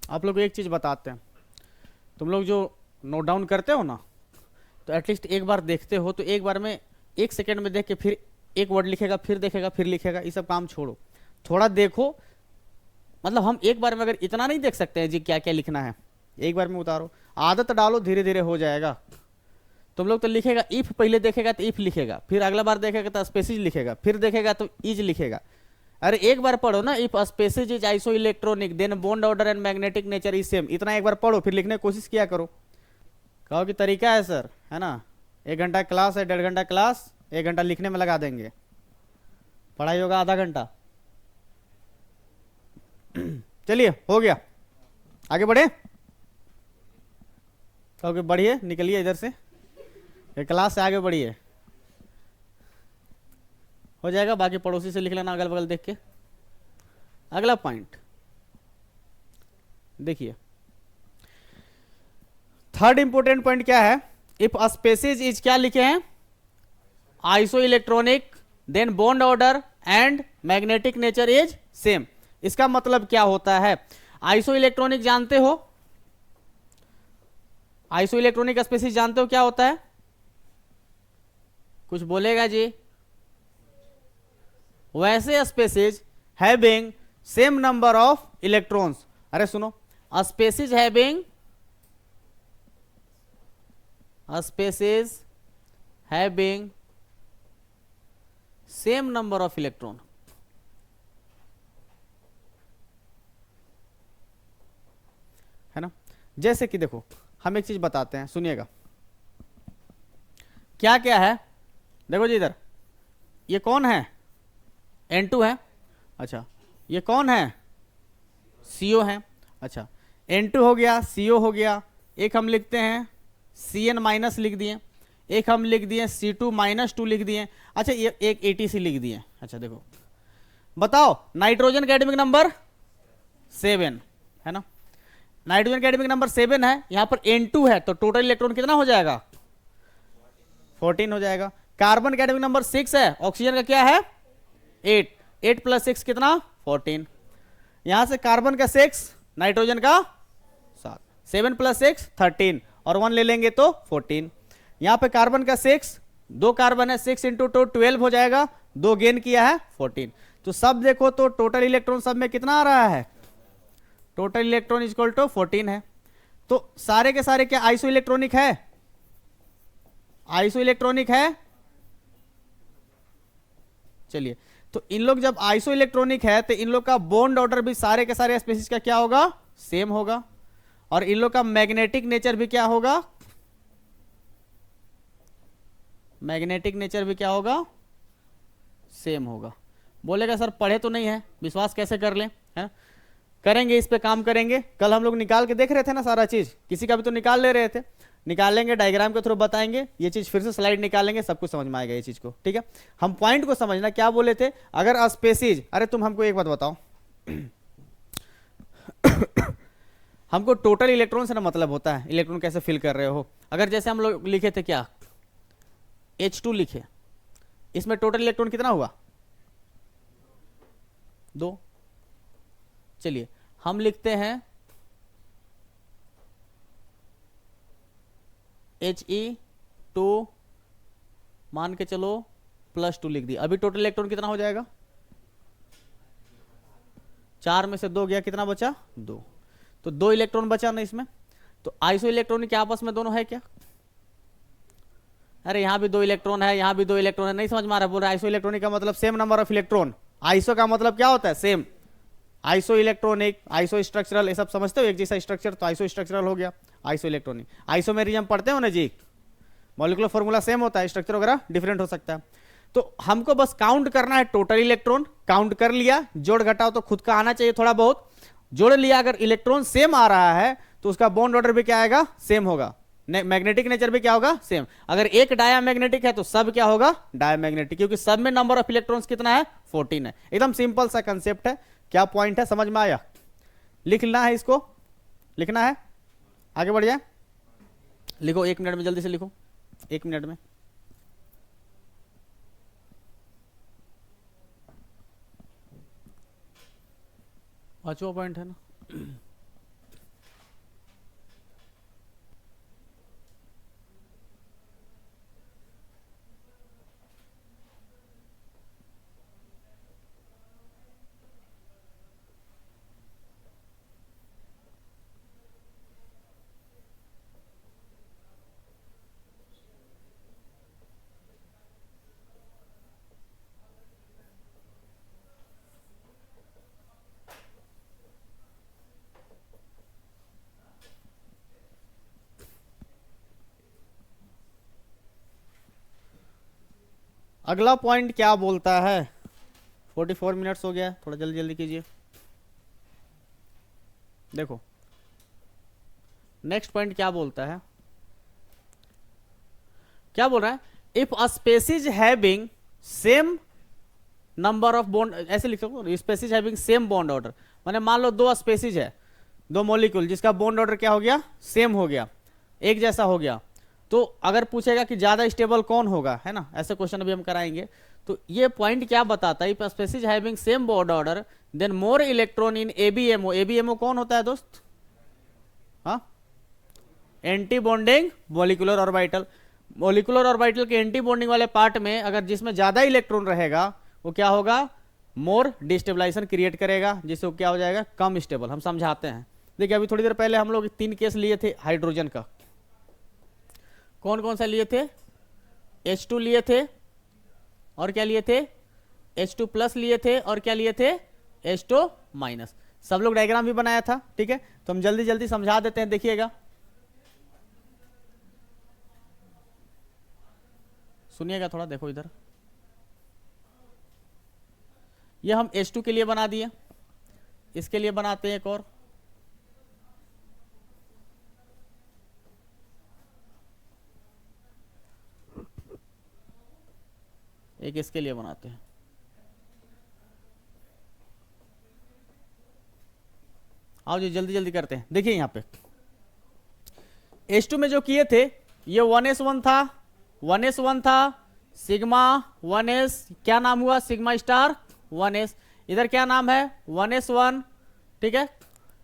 आप लोग एक चीज बताते हैं, तुम लोग जो नोट डाउन करते हो ना, तो एटलीस्ट एक बार देखते हो तो एक बार में 1 सेकेंड में देख के फिर एक वर्ड लिखेगा फिर देखेगा फिर लिखेगा, ये सब काम छोड़ो, थोड़ा देखो, मतलब हम एक बार में अगर इतना नहीं देख सकते हैं जी क्या क्या लिखना है, एक बार में उतारो, आदत डालो, धीरे धीरे हो जाएगा। तुम लोग तो लिखेगा इफ, पहले देखेगा तो इफ लिखेगा, फिर अगला बार देखेगा तो स्पेसिज लिखेगा, फिर देखेगा तो इज लिखेगा। अरे एक बार पढ़ो ना, if species is isoelectronic then bond order and magnetic nature is same, इतना एक बार पढ़ो फिर लिखने की कोशिश किया करो। कहो कि तरीका है सर, है ना, 1 घंटा क्लास है, 1.5 घंटा क्लास, 1 घंटा लिखने में लगा देंगे, पढ़ाई होगा आधा घंटा। चलिए हो गया, आगे बढ़े, कहो बढ़िए, निकलिए इधर से, क्लास से आगे बढ़िए, हो जाएगा, बाकी पड़ोसी से लिख लेना अगल बगल देख के। अगला पॉइंट देखिए, थर्ड इंपोर्टेंट पॉइंट क्या है, इफ स्पेसिज इज क्या लिखे हैं isoelectronic then bond order and magnetic nature is same. इसका मतलब क्या होता है, आइसो इलेक्ट्रॉनिक जानते हो, आइसो इलेक्ट्रॉनिक स्पेसिज जानते हो क्या होता है, कुछ बोलेगा जी, वैसे species having same number of electrons, अरे सुनो, species having same number of electron, है ना। जैसे कि देखो हम एक चीज बताते हैं, सुनिएगा क्या क्या है, देखो जी इधर, ये कौन है N2 है, अच्छा ये कौन है CO है, अच्छा N2 हो गया, CO हो गया, एक हम लिखते हैं Cn माइनस लिख दिए, एक हम लिख दिए C2 माइनस 2 लिख दिए, अच्छा ये एक ATC लिख दिए। अच्छा देखो बताओ, नाइट्रोजन का एटॉमिक नंबर 7 है ना, नाइट्रोजन का एटॉमिक नंबर 7 है, यहां पर N2 है तो टोटल इलेक्ट्रॉन कितना हो जाएगा 14 हो जाएगा। कार्बन का एटॉमिक नंबर 6 है, ऑक्सीजन का क्या है 8, 8 प्लस 6 कितना 14, यहां से कार्बन का 6, नाइट्रोजन का 7, 7 प्लस 6 13 और 1 ले लेंगे तो 14, यहां पे कार्बन का 6, 2 कार्बन है, 6 इंटू 2 12 हो जाएगा, 2 गेन किया है 14। तो सब देखो तो टोटल इलेक्ट्रॉन सब में कितना आ रहा है, टोटल इलेक्ट्रॉन इक्वल टू 14 है। तो सारे के सारे क्या आइसो इलेक्ट्रॉनिक है, आइसो इलेक्ट्रॉनिक है। चलिए, तो इन लोग जब आइसो इलेक्ट्रॉनिक है तो इन लोग का बॉन्ड ऑर्डर भी सारे के सारे स्पीशीज का क्या होगा, सेम होगा, और इन लोग का मैग्नेटिक नेचर भी क्या होगा, मैग्नेटिक नेचर भी क्या होगा, सेम होगा। बोलेगा सर पढ़े तो नहीं है, विश्वास कैसे कर लें, है करेंगे, इस पे काम करेंगे। कल हम लोग निकाल के देख रहे थे ना सारा चीज, किसी का भी तो निकाल ले रहे थे, निकालेंगे, डायग्राम के थ्रू बताएंगे, ये चीज फिर से स्लाइड निकालेंगे, सब कुछ समझ में आएगा ये चीज को, ठीक है। हम पॉइंट को समझना, क्या बोले थे, अगर स्पेसीज, अरे तुम हमको एक बात बताओ हमको टोटल इलेक्ट्रॉन से ना मतलब होता है, इलेक्ट्रॉन कैसे फिल कर रहे हो। अगर जैसे हम लोग लिखे थे क्या, H2 लिखे, इसमें टोटल इलेक्ट्रॉन कितना हुआ, 2। चलिए हम लिखते हैं He2 मान के चलो +2 लिख दिया, अभी टोटल इलेक्ट्रॉन कितना हो जाएगा, 4 में से 2 गया, कितना बचा 2, तो 2 इलेक्ट्रॉन बचा ना इसमें। तो आइसो इलेक्ट्रॉनिक के आपस में दोनों है क्या, अरे यहां भी 2 इलेक्ट्रॉन है, यहां भी 2 इलेक्ट्रॉन है, नहीं समझ में आ रहा, बोल रहा आइसो इलेक्ट्रॉनिक का मतलब same number of electron, iso का मतलब क्या होता है same, iso electronic, iso structural, ये सब समझते हो, एक जैसा स्ट्रक्चर, तो आइसो स्ट्रक्चरल हो गया, आइसो इलेक्ट्रॉनिक। आइसोमेरिज्म पढ़ते हो ना जी, मॉलिक्यूलर फॉर्मूला सेम होता है, स्ट्रक्चर वगैरह डिफरेंट हो सकता है। तो हमको बस काउंट करना है टोटल इलेक्ट्रॉन, काउंट कर लिया, जोड़ घटाओ तो खुद का आना चाहिए थोड़ा बहुत, जोड़ लिया, अगर इलेक्ट्रॉन सेम आ रहा है तो उसका बॉन्ड ऑर्डर भी क्या आएगा, सेम होगा, मैग्नेटिक नेचर भी क्या होगा, सेम। अगर एक डायामैग्नेटिक है तो सब क्या होगा, डायामैग्नेटिक, क्योंकि सब में नंबर ऑफ इलेक्ट्रॉन्स कितना है 14 है। एकदम सिंपल सा कंसेप्ट है, क्या पॉइंट है समझ में आया, लिखना है, इसको लिखना है, आगे बढ़ जाए, लिखो 1 मिनट में, जल्दी से लिखो 1 मिनट में। पांचवा पॉइंट है ना, अगला पॉइंट क्या बोलता है, 44 मिनट्स हो गया, थोड़ा जल्दी जल्दी कीजिए। देखो नेक्स्ट पॉइंट क्या बोलता है, क्या बोल रहा है, if a species having same number of bond, ऐसे लिख सकते, species having same bond order, माने मान लो 2 स्पेसीज है, 2 मॉलिक्यूल जिसका बॉन्ड ऑर्डर क्या हो गया, सेम हो गया, एक जैसा हो गया, तो अगर पूछेगा कि ज्यादा स्टेबल कौन होगा, है ना, ऐसे क्वेश्चन अभी हम कराएंगे। तो ये पॉइंट क्या बताता है, if species having same bond order then more electron in ABMO, ABMO कौन होता है दोस्त, हाँ, anti bonding molecular orbital, molecular orbital के एंटी बॉन्डिंग वाले पार्ट में अगर जिसमें ज्यादा इलेक्ट्रॉन रहेगा वो क्या होगा, मोर डिस्टेबलाइजेशन क्रिएट करेगा, जिससे वो क्या हो जाएगा, कम स्टेबल। हम समझाते हैं, देखिए अभी थोड़ी देर पहले हम लोग 3 केस लिए थे हाइड्रोजन का, कौन कौन सा लिए थे, H2 लिए थे, और क्या लिए थे, H2 प्लस लिए थे, और क्या लिए थे, H2 माइनस। सब लोग डायग्राम भी बनाया था, ठीक है, तो हम जल्दी जल्दी समझा देते हैं, देखिएगा, सुनिएगा थोड़ा, देखो इधर, ये हम H2 के लिए बना दिए, इसके लिए बनाते हैं एक और, एक इसके लिए बनाते हैं, आओ जी जल्दी जल्दी करते हैं। देखिए यहां पे H2 में जो किए थे ये 1s1 था, 1s1 था, सिग्मा 1s क्या नाम हुआ, सिग्मा स्टार 1s। इधर क्या नाम है 1s1, ठीक है,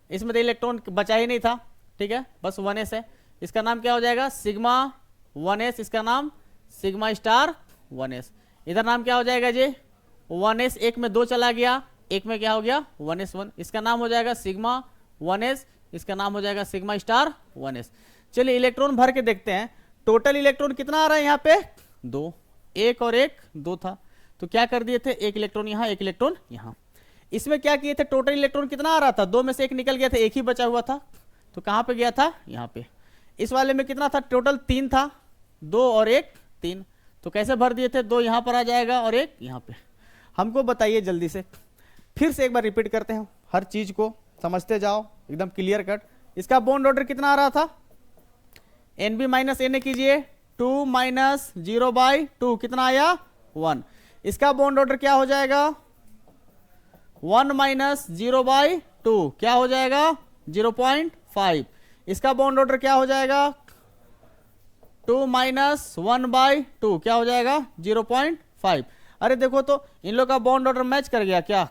इसमें तो इलेक्ट्रॉन बचा ही नहीं था, ठीक है, बस 1s है। इसका नाम क्या हो जाएगा सिग्मा 1s, इसका नाम सिग्मा स्टार 1s। इधर नाम क्या हो जाएगा जी 1s, एक में 2 चला गया, एक में क्या हो गया 1s1, इसका नाम हो जाएगा सिग्मा 1s, इसका नाम हो जाएगा सिग्मा स्टार 1s। चलिए इलेक्ट्रॉन भर के देखते हैं, टोटल इलेक्ट्रॉन कितना आ रहा है यहाँ पे 2, एक और एक 2 था, तो क्या कर दिए थे एक इलेक्ट्रॉन यहाँ एक इलेक्ट्रॉन यहाँ। इसमें क्या किए थे टोटल इलेक्ट्रॉन कितना आ रहा था 2 में से एक निकल गया था, एक ही बचा हुआ था, तो कहाँ पे गया था यहाँ पे। इस वाले में कितना था टोटल 3 था, 2 और 1 3, तो कैसे भर दिए थे 2 यहाँ पर आ जाएगा और 1 यहाँ पे। हमको बताइए जल्दी से, फिर से एक बार रिपीट करते हैं, हर चीज को समझते जाओ एकदम क्लियर कट। इसका बॉन्ड ऑर्डर कितना आ रहा था NB माइनस Na कीजिए 2 माइनस 0/2 कितना आया 1। इसका बॉन्ड ऑर्डर क्या हो जाएगा 1 माइनस 0/2 क्या हो जाएगा 0.5। इसका बॉन्ड ऑर्डर क्या हो जाएगा 2 माइनस 1/2 क्या हो जाएगा 0.5। अरे देखो तो इन लोग का बॉन्ड ऑर्डर मैच कर गया क्या,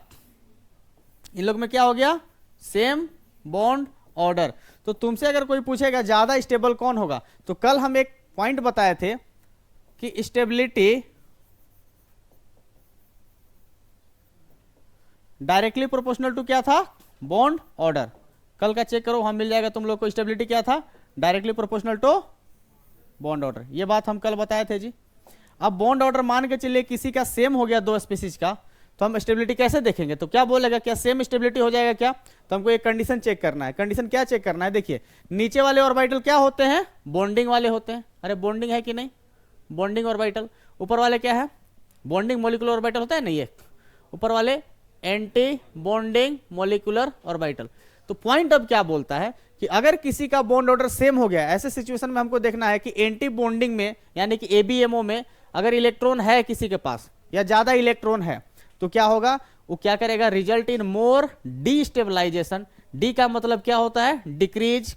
इन लोग में क्या हो गया सेम बॉन्ड ऑर्डर। तो तुमसे अगर कोई पूछेगा ज्यादा स्टेबल कौन होगा, तो कल हम एक पॉइंट बताए थे कि स्टेबिलिटी डायरेक्टली प्रोपोर्शनल टू क्या था बॉन्ड ऑर्डर। कल का चेक करो, वहां मिल जाएगा तुम लोग को स्टेबिलिटी क्या था directly proportional to bond order, ये बात हम कल बताए थे जी। अब बॉन्ड ऑर्डर मान के चलिए किसी का सेम हो गया 2 स्पीसीज का, तो हम स्टेबिलिटी कैसे देखेंगे, तो क्या बोलेगा क्या सेम स्टेबिलिटी हो जाएगा क्या, तो हमको एक कंडीशन चेक करना है। कंडीशन क्या चेक करना है, देखिए नीचे वाले ऑर्बिटल क्या होते हैं बॉन्डिंग वाले होते हैं, अरे बॉन्डिंग है कि नहीं बॉन्डिंग ऑर्बिटल। ऊपर वाले क्या है बॉन्डिंग मॉलिक्यूलर ऑर्बिटल होता है नहीं, ये ऊपर वाले एंटी बॉन्डिंग मॉलिक्यूलर ऑर्बिटल। तो पॉइंट अब क्या बोलता है कि अगर किसी का बॉन्ड ऑर्डर सेम हो गया, ऐसे सिचुएशन में हमको देखना है कि एंटी बॉन्डिंग में यानी कि ABMO में अगर इलेक्ट्रॉन है किसी के पास या ज्यादा इलेक्ट्रॉन है, तो क्या होगा वो क्या करेगा रिजल्ट इन मोर डीस्टेबलाइजेशन। डी का मतलब क्या होता है डिक्रीज,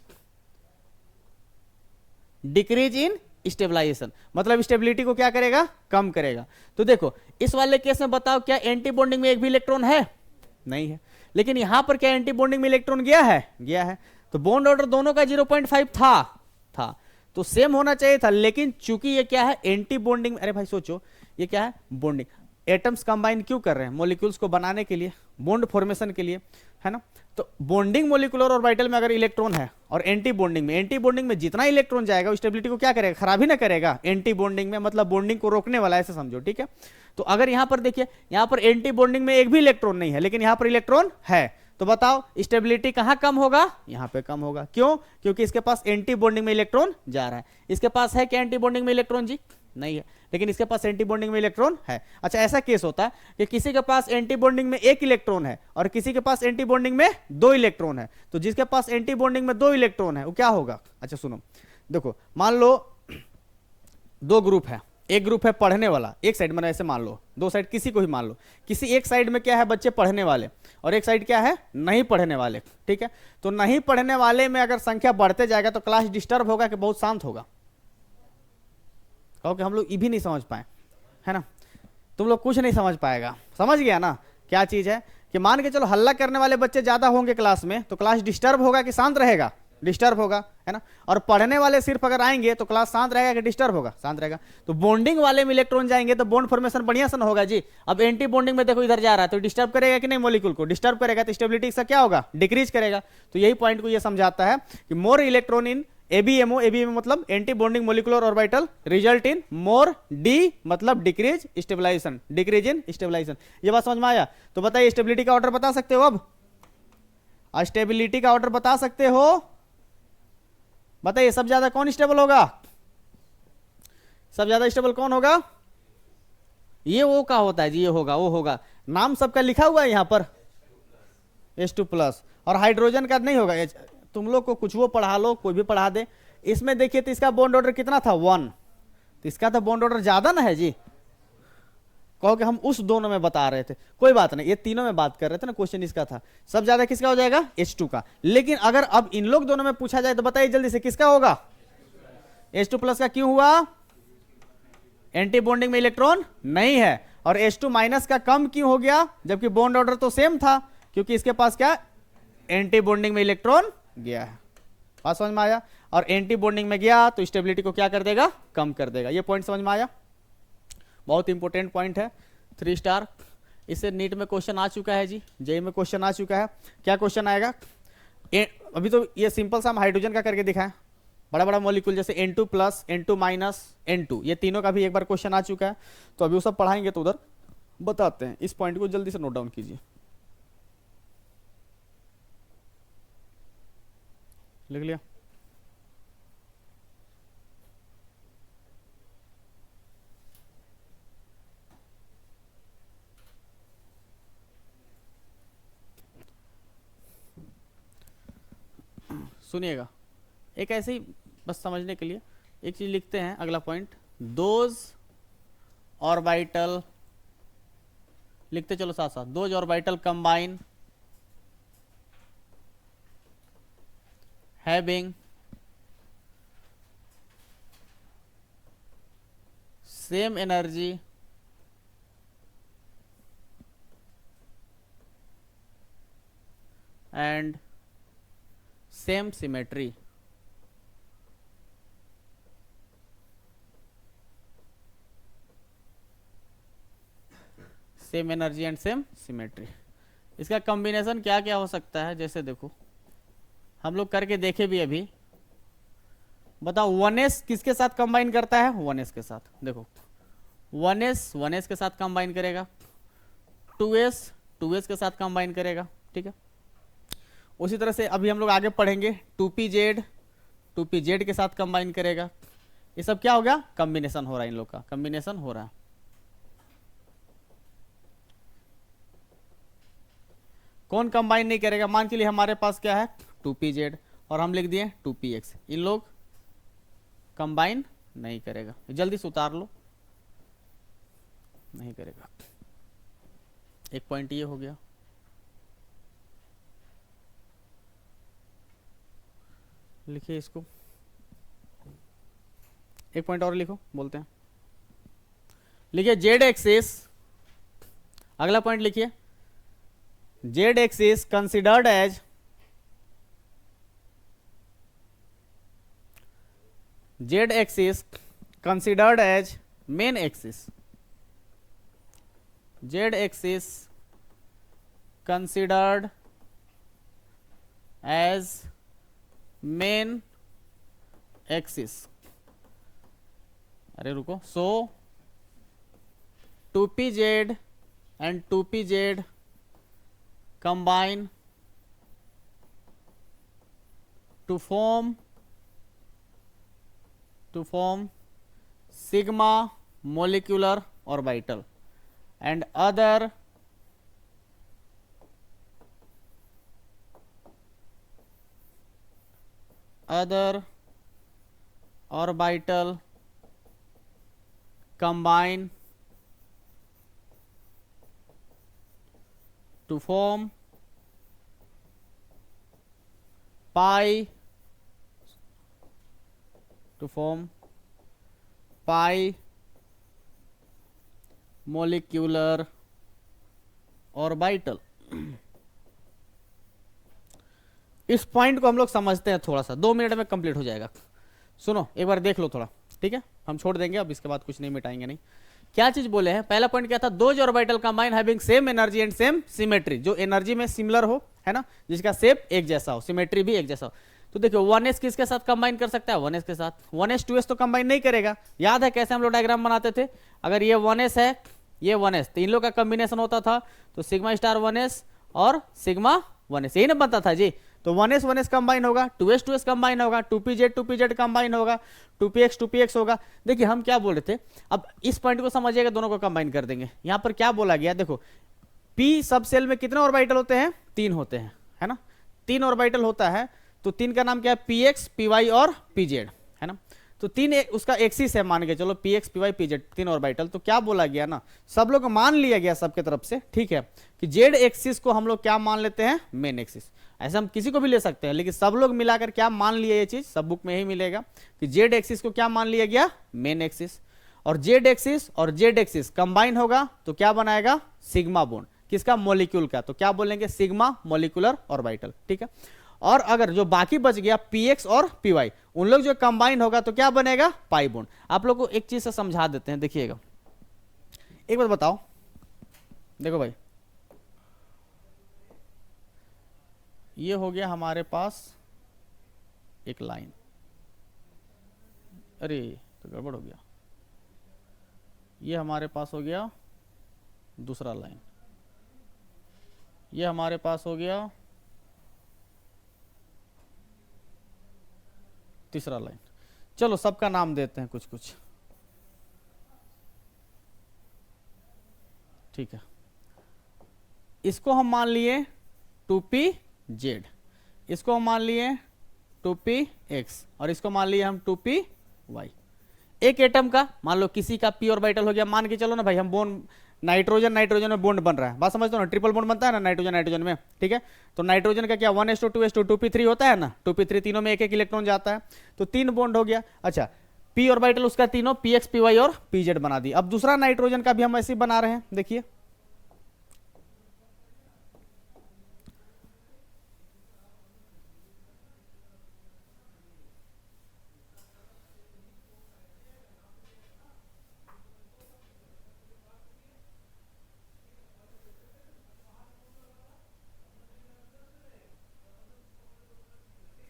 डिक्रीज इन स्टेबलाइजेशन, मतलब स्टेबिलिटी को क्या करेगा कम करेगा। तो देखो इस वाले केस में बताओ क्या एंटी बॉन्डिंग में एक भी इलेक्ट्रॉन है नहीं है, लेकिन यहां पर क्या एंटी बॉन्डिंग में इलेक्ट्रॉन गया है, तो बॉन्ड ऑर्डर दोनों का 0.5 था, तो सेम होना चाहिए था, लेकिन चूंकि ये क्या है एंटी बॉन्डिंग, अरे भाई सोचो ये क्या है बॉन्डिंग, एटम्स कंबाइन क्यों कर रहे हैं मॉलिक्यूल्स को बनाने के लिए, बॉन्ड फॉर्मेशन के लिए, है ना। तो बॉन्डिंग मॉलिक्यूलर ऑर्बिटल में अगर इलेक्ट्रॉन है और एंटी बॉन्डिंग में जितना इलेक्ट्रॉन जाएगा वो स्टेबिलिटी को क्या करेगा खराब ही ना करेगा, एंटी बॉन्डिंग में मतलब बॉन्डिंग को रोकने वाला ऐसे समझो, ठीक है। तो अगर यहां पर देखिए यहां पर एंटी बॉन्डिंग में एक भी इलेक्ट्रॉन नहीं है, लेकिन यहां पर इलेक्ट्रॉन है, तो बताओ स्टेबिलिटी कहां कम होगा यहां पे कम होगा, क्यों, क्योंकि इसके पास एंटी बॉन्डिंग में इलेक्ट्रॉन जा रहा है। इसके पास है क्या एंटी बॉन्डिंग में इलेक्ट्रॉन जी नहीं है, लेकिन इसके पास एंटी बॉन्डिंग में इलेक्ट्रॉन है। अच्छा ऐसा केस होता है कि किसी के पास एंटी बॉन्डिंग में 1 इलेक्ट्रॉन है और किसी के पास एंटी बॉन्डिंग में 2 इलेक्ट्रॉन है, तो जिसके पास एंटी बॉन्डिंग में 2 इलेक्ट्रॉन है वो क्या होगा। अच्छा सुनो, देखो मान लो 2 ग्रुप है, एक ग्रुप है पढ़ने वाला, एक साइड में ऐसे मान लो 2 साइड किसी को ही मान लो, किसी एक साइड में क्या है बच्चे पढ़ने वाले और एक साइड क्या है नहीं पढ़ने वाले, ठीक है। तो नहीं पढ़ने वाले में अगर संख्या बढ़ते जाएगा तो क्लास डिस्टर्ब होगा कि बहुत शांत होगा, कहो कि हम लोग ये भी नहीं समझ पाए, है ना, तुम लोग कुछ नहीं समझ पाएगा, समझ गया ना क्या चीज है कि मान के चलो हल्ला करने वाले बच्चे ज्यादा होंगे क्लास में तो क्लास डिस्टर्ब होगा कि शांत रहेगा, डिस्टर्ब होगा, है ना। और पढ़ने वाले सिर्फ अगर आएंगे तो क्लास शांत रहेगा कि डिस्टर्ब होगा, शांत रहेगा। तो बॉन्डिंग वाले में इलेक्ट्रॉन जाएंगे तो बॉन्ड फॉर्मेशन बढ़िया से होगा जी। अब एंटी बॉन्डिंग में देखो इधर जा रहा है तो डिस्टर्ब करेगा कि नहीं, मॉलिक्यूल को डिस्टर्ब करेगा, तो स्टेबिलिटी से क्या होगा डिक्रीज करेगा। तो यही पॉइंट को ये समझाता है कि मोर इलेक्ट्रॉन इन ABMO मतलब anti bonding molecular orbital result in more D मतलब decrease stabilization, decrease in stabilization. ये बात समझ में आया। तो बताइए स्टेबिलिटी का ऑर्डर बता सकते हो, अब स्टेबिलिटी का ऑर्डर बता सकते हो, बताइए सब ज्यादा कौन स्टेबल होगा, सब ज्यादा स्टेबल कौन होगा, ये वो का होता है जी, ये होगा वो होगा, नाम सबका लिखा हुआ है यहां पर H2+ और हाइड्रोजन का नहीं होगा। तुम लोग को कुछ वो पढ़ा लो, कोई भी पढ़ा दे। इसमें देखिए तो इसका बॉन्ड ऑर्डर कितना था 1, तो इसका तो बॉन्ड ऑर्डर ज्यादा ना है जी, कहो कि हम उस दोनों में बता रहे थे, कोई बात नहीं, ये तीनों में बात कर रहे थे ना, क्वेश्चन इसका था सब ज्यादा किसका हो जाएगा H2 का। लेकिन अगर अब इन लोग दोनों में पूछा जाए तो बताइए जल्दी से किसका होगा, H2+ का। क्यों हुआ, एंटी बॉन्डिंग में इलेक्ट्रॉन नहीं है और H2 माइनस का कम क्यों हो गया, जबकि बॉन्ड ऑर्डर तो सेम था, क्योंकि इसके पास क्या एंटी बॉन्डिंग में इलेक्ट्रॉन गया है। बात समझ में आया? और एंटी बॉन्डिंग में गया तो स्टेबिलिटी को क्या कर देगा, कम कर देगा। ये पॉइंट समझ में आया? बहुत इंपॉर्टेंट पॉइंट है, 3 स्टार। इससे नीट में क्वेश्चन आ चुका है जी, जेई में क्वेश्चन आ चुका है। क्या क्वेश्चन आएगा? अभी तो ये सिंपल सा हम हाइड्रोजन का करके दिखाएं, बड़ा बड़ा मॉलिक्यूल जैसे N2 plus, N2 minus, N2, ये तीनों का भी एक बार क्वेश्चन आ चुका है। तो अभी वो सब पढ़ाएंगे तो उधर बताते हैं। इस पॉइंट को जल्दी से नोट डाउन कीजिए, लिख लिया? सुनिएगा, एक ऐसे ही बस समझने के लिए एक चीज लिखते हैं। अगला पॉइंट, दोज ऑर्बिटल, लिखते चलो साथ साथ, those orbital combine having same energy and same symmetry. Same energy and same symmetry, इसका कॉम्बिनेशन क्या क्या हो सकता है? जैसे देखो हम लोग करके देखे भी अभी, बताओ 1s किसके साथ कंबाइन करता है? 1s के साथ। देखो 1s के साथ कंबाइन करेगा, 2s के साथ कंबाइन करेगा, ठीक है। उसी तरह से अभी हम लोग आगे पढ़ेंगे, 2pz के साथ कंबाइन करेगा। ये सब क्या हो गया? कॉम्बिनेशन हो रहा है, इन लोग का कॉम्बिनेशन हो रहा है। कौन कंबाइन नहीं करेगा? मान के लिए हमारे पास क्या है 2pz और हम लिख दिए 2px, इन लोग कंबाइन नहीं करेगा। जल्दी से उतार लो, नहीं करेगा। एक पॉइंट ये हो गया। लिखिए इसको, एक पॉइंट और लिखो, बोलते हैं। लिखिए जेड एक्सिस, अगला पॉइंट लिखिए, Z axis considered as Z axis considered as main axis, Z axis considered as main axis. अरे रुको, so 2pz and 2pz combine to form sigma molecular orbital and other orbital combine to form pi molecular orbital। इस पॉइंट को हम लोग समझते हैं थोड़ा सा, 2 मिनट में कंप्लीट हो जाएगा। सुनो एक बार देख लो थोड़ा, ठीक है? हम छोड़ देंगे अब, इसके बाद कुछ नहीं मिटाएंगे नहीं। क्या चीज बोले हैं? पहला पॉइंट क्या था? Those orbital combine having same energy and same symmetry, जो एनर्जी में सिमिलर हो, है ना, जिसका शेप एक जैसा हो, सिमेट्री भी एक जैसा हो। तो देखो 1s किसके साथ कंबाइन कर सकता है? 1s के साथ। 1s 2s तो कंबाइन नहीं करेगा। याद है कैसे हम लोग डायग्राम बनाते थे? अगर ये 1s है, ये 1s, तो इन लोग का कॉम्बिनेशन होता था तो सिग्मा स्टार 1s और सिग्मा 1s, यही ना बनता था जी। तो 1s कंबाइन होगा, 2s कंबाइन होगा, 2pz कंबाइन होगा, 2px होगा। देखिए हम क्या बोल रहे थे, अब इस पॉइंट को समझिएगा, दोनों को कंबाइन कर देंगे। यहां पर क्या बोला गया, देखो p सब सेल में कितने ऑर्बिटल होते हैं? 3 होते हैं, है ना, 3 ऑर्बिटल होता है। तो 3 का नाम क्या है? px, py और pz, है ना। तो 3 उसका एक्सिस है, मान के चलो px, py, pz, 3 ऑर्बिटल। तो क्या बोला गया ना, सब लोग मान लिया गया सबके तरफ से, ठीक है, कि जेड एक्सिस को हम लोग क्या मान लेते हैं? Main axis. ऐसा हम किसी को भी ले सकते हैं, लेकिन सब लोग मिलाकर क्या मान लिया? ये चीज सब बुक में ही मिलेगा कि जेड एक्सिस को क्या मान लिया गया? Main axis. और जेड एक्सिस और जेड एक्सिस कंबाइन होगा तो क्या बनाएगा, सिग्मा बॉन्ड। किसका, मॉलिक्यूल का, तो क्या बोलेंगे, सिग्मा मॉलिक्यूलर ऑर्बिटल, ठीक है। और अगर जो बाकी बच गया px और py, उन लोग जो कंबाइन होगा तो क्या बनेगा, पाई बॉन्ड। आप लोग को एक चीज से समझा देते हैं, देखिएगा एक बात बताओ, देखो भाई, ये हो गया हमारे पास एक लाइन, अरे तो गड़बड़ हो गया, ये हमारे पास हो गया दूसरा लाइन, ये हमारे पास हो गया तीसरा लाइन। चलो सबका नाम देते हैं कुछ कुछ, ठीक है। इसको हम मान लिए 2pz, इसको हम मान लिए 2px और इसको मान लिए हम 2py। एक एटम का मान लो किसी का p ऑर्बिटल हो गया, मान के चलो ना भाई, हम बॉन्ड नाइट्रोजन नाइट्रोजन में बॉन्ड बन रहा है, बात समझते हो ना, ट्रिपल बॉन्ड बनता है ना नाइट्रोजन नाइट्रोजन में, ठीक है। तो नाइट्रोजन का क्या 1s2 2s2 2p3 होता है ना, 2p3 तीनों में एक एक इलेक्ट्रॉन जाता है, तो 3 बॉन्ड हो गया। अच्छा, p ऑर्बिटल उसका तीनों px py और pz बना दी। अब दूसरा नाइट्रोजन का भी हम ऐसे ही बना रहे हैं, देखिए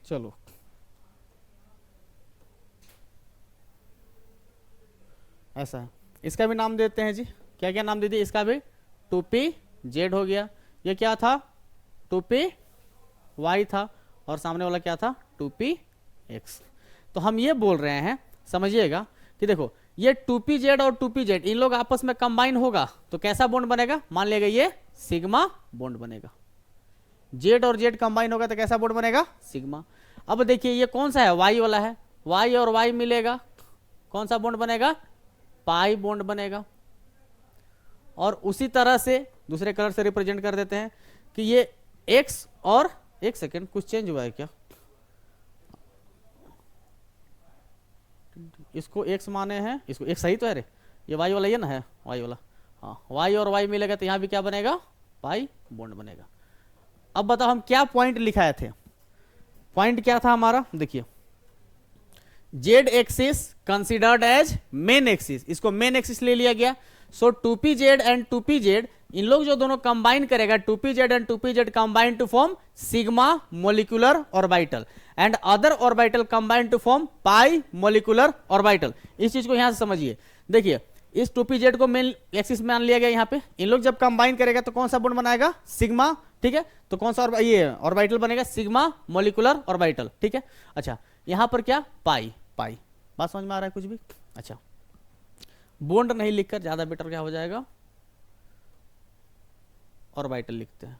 चलो ऐसा है, इसका भी नाम देते हैं जी, क्या क्या नाम दे दिए, इसका भी 2pz हो गया, ये क्या था 2py था, और सामने वाला क्या था 2px। तो हम ये बोल रहे हैं, समझिएगा कि देखो ये 2pz और 2pz इन लोग आपस में कंबाइन होगा तो कैसा बॉन्ड बनेगा, मान लिया ये सिग्मा बॉन्ड बनेगा। जेड और जेड कंबाइन होगा तो कैसा बॉन्ड बनेगा, सिग्मा। अब देखिए ये कौन सा है, वाई वाला है, वाई और वाई मिलेगा, कौन सा बॉन्ड बनेगा, पाई बॉन्ड बनेगा। और उसी तरह से दूसरे कलर से रिप्रेजेंट कर देते हैं कि ये एक्स और, एक सेकेंड कुछ चेंज हुआ है क्या, इसको एक्स माने हैं, इसको एक सही तो है रे, ये वाई वाला ये ना है, वाई वाला, हाँ वाई और वाई मिलेगा तो यहां भी क्या बनेगा, पाई बॉन्ड बनेगा। अब बताओ हम क्या पॉइंट लिखाए थे, पॉइंट क्या था हमारा, देखिए Z axis considered as main axis, इसको मेन एक्सिस ले लिया गया। सो 2pz एंड 2pz इन लोग जो दोनों कंबाइन करेगा, 2pz and 2pz combine to form sigma molecular orbital and other orbital combine to form pi molecular orbital. इस चीज को यहां से समझिए, देखिए इस 2pz को मेन एक्सिस में मान लिया गया, यहाँ पे इन लोग जब कंबाइन करेगा तो कौन सा बॉन्ड बनाएगा, सिग्मा, ठीक है। तो कौन सा ये ऑर्बिटल बनेगा, सिग्मा मोलिकुलर ऑर्बिटल, ठीक है। अच्छा यहां पर क्या, पाई, पाई, बात समझ में आ रहा है कुछ भी। अच्छा बॉन्ड नहीं लिखकर ज्यादा बेटर क्या हो जाएगा, ऑर्बिटल लिखते हैं,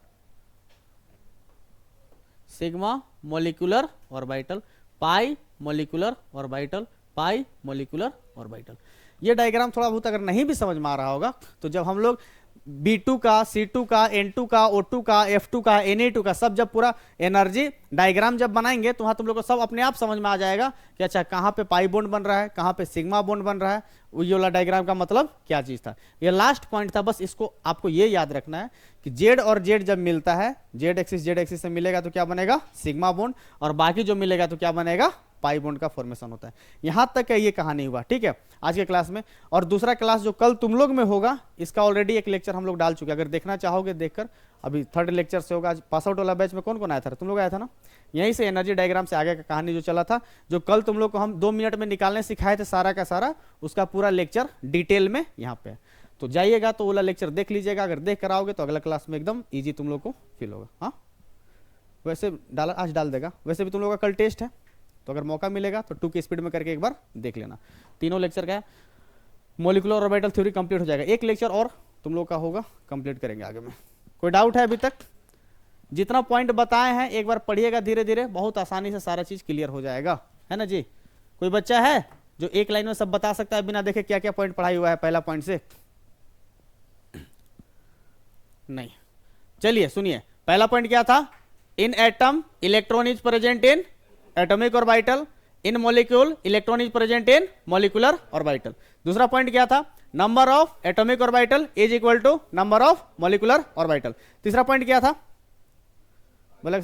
सिग्मा मोलिकुलर ऑर्बिटल, पाई मोलिकुलर ऑर्बिटल, पाई मोलिकुलर ऑर्बिटल। ये डायग्राम थोड़ा बहुत अगर नहीं भी समझ में आ रहा होगा तो जब हम लोग B2 का, C2 का, N2 का, O2 का, F2 का, Na2 का सब जब पूरा एनर्जी डायग्राम जब बनाएंगे तो वहां तुम लोग को सब अपने आप समझ में आ जाएगा कि अच्छा कहां पे पाई बॉन्ड बन रहा है, कहां पे सिग्मा बॉन्ड बन रहा है, ये वाला डायग्राम का मतलब क्या चीज था। ये लास्ट पॉइंट था, बस इसको आपको ये याद रखना है कि जेड और जेड जब मिलता है, जेड एक्सिस से मिलेगा तो क्या बनेगा, सिग्मा बॉन्ड, और बाकी जो मिलेगा तो क्या बनेगा, पाई बॉन्ड का फॉर्मेशन होता है। यहां तक का ये कहानी हुआ, ठीक है, आज के क्लास में। और दूसरा क्लास जो कल तुम लोग में होगा, इसका ऑलरेडी एक लेक्चर हम लोग डाल चुके हैं, अगर देखना चाहोगे देखकर, अभी 3rd लेक्चर से होगा। आज पास आउट वाला बैच में कौन कौन आया था, तुम लोग आया था ना, यहीं से एनर्जी डायग्राम से आगे का कहानी जो चला था, जो कल तुम लोग को हम 2 मिनट में निकालने सिखाए थे सारा का सारा, उसका पूरा लेक्चर डिटेल में यहाँ पे। तो जाइएगा तो वाला लेक्चर देख लीजिएगा, अगर देख कर आओगे तो अगला क्लास में एकदम ईजी तुम लोग को फील होगा। हाँ वैसे डाला, आज डाल देगा, वैसे भी तुम लोग का कल टेस्ट है, तो अगर मौका मिलेगा तो 2 की स्पीड में करके एक बार देख लेना। तीनों लेक्चर का है, मोलिकुलर ऑर्बिटल थ्योरी कंप्लीट हो जाएगा, एक लेक्चर और तुम लोग का होगा, कंप्लीट करेंगे आगे में। कोई डाउट है अभी तक, जितना पॉइंट बताए हैं एक बार पढ़िएगा धीरे धीरे, बहुत आसानी से सारा चीज क्लियर हो जाएगा, है ना जी। कोई बच्चा है जो एक लाइन में सब बता सकता है बिना देखे क्या क्या पॉइंट पढ़ाई हुआ है पहला पॉइंट से, नहीं। चलिए सुनिए, पहला पॉइंट क्या था, in atom electron is present in atomic orbital, in molecule electron is present in molecular orbital. दूसरा पॉइंट क्या था, number of atomic orbital is equal to number of molecular orbital. तीसरा पॉइंट क्या था, बोला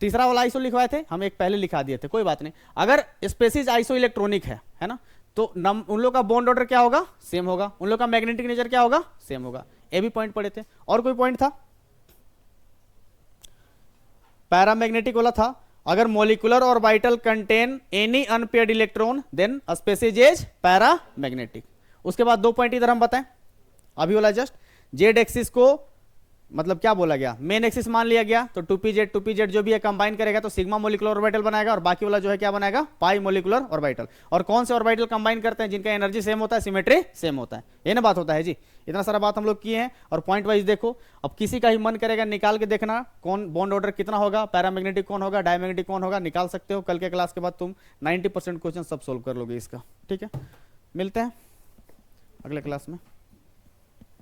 तीसरा वाला आइसो लिखवाए थे हम, एक पहले लिखा दिए थे, कोई बात नहीं। अगर स्पेसीज आइसो इलेक्ट्रॉनिक है ना, तो उन लोग का बॉन्ड ऑर्डर क्या होगा, सेम होगा, उन लोग का मैग्नेटिक नेचर क्या होगा, सेम होगा। ये भी पॉइंट पढ़े थे। और कोई पॉइंट था, पैरामैग्नेटिक वाला था, अगर molecular orbital contain any unpaired electron then species is paramagnetic. उसके बाद दो पॉइंट इधर हम बताएं, अभी वाला जस्ट जेड एक्सिस को मतलब क्या बोला गया, मेन एक्सिस मान लिया गया, तो 2pz जो भी है कंबाइन करेगा तो सिग्मा मोलिकुलर ऑर्बिटल बनाएगा, और बाकी वाला जो है क्या बनाएगा, पाई मोलिकुलर ऑर्बिटल। और कौन से ऑर्बिटल कंबाइन करते हैं, जिनका एनर्जी सेम होता है, सिमेट्री सेम होता है। ये ना बात होता है जी, इतना सारा बात हम लोग किए हैं। और पॉइंट वाइज देखो, अब किसी का ही मन करेगा निकाल के देखना कौन बॉन्ड ऑर्डर कितना होगा, पैरामैग्नेटिक कौन होगा, डायमैग्नेटिक कौन होगा, निकाल सकते हो। कल के क्लास के बाद तुम 90% क्वेश्चन सब सोल्व कर लोगे इसका। ठीक है, मिलते हैं अगले क्लास में।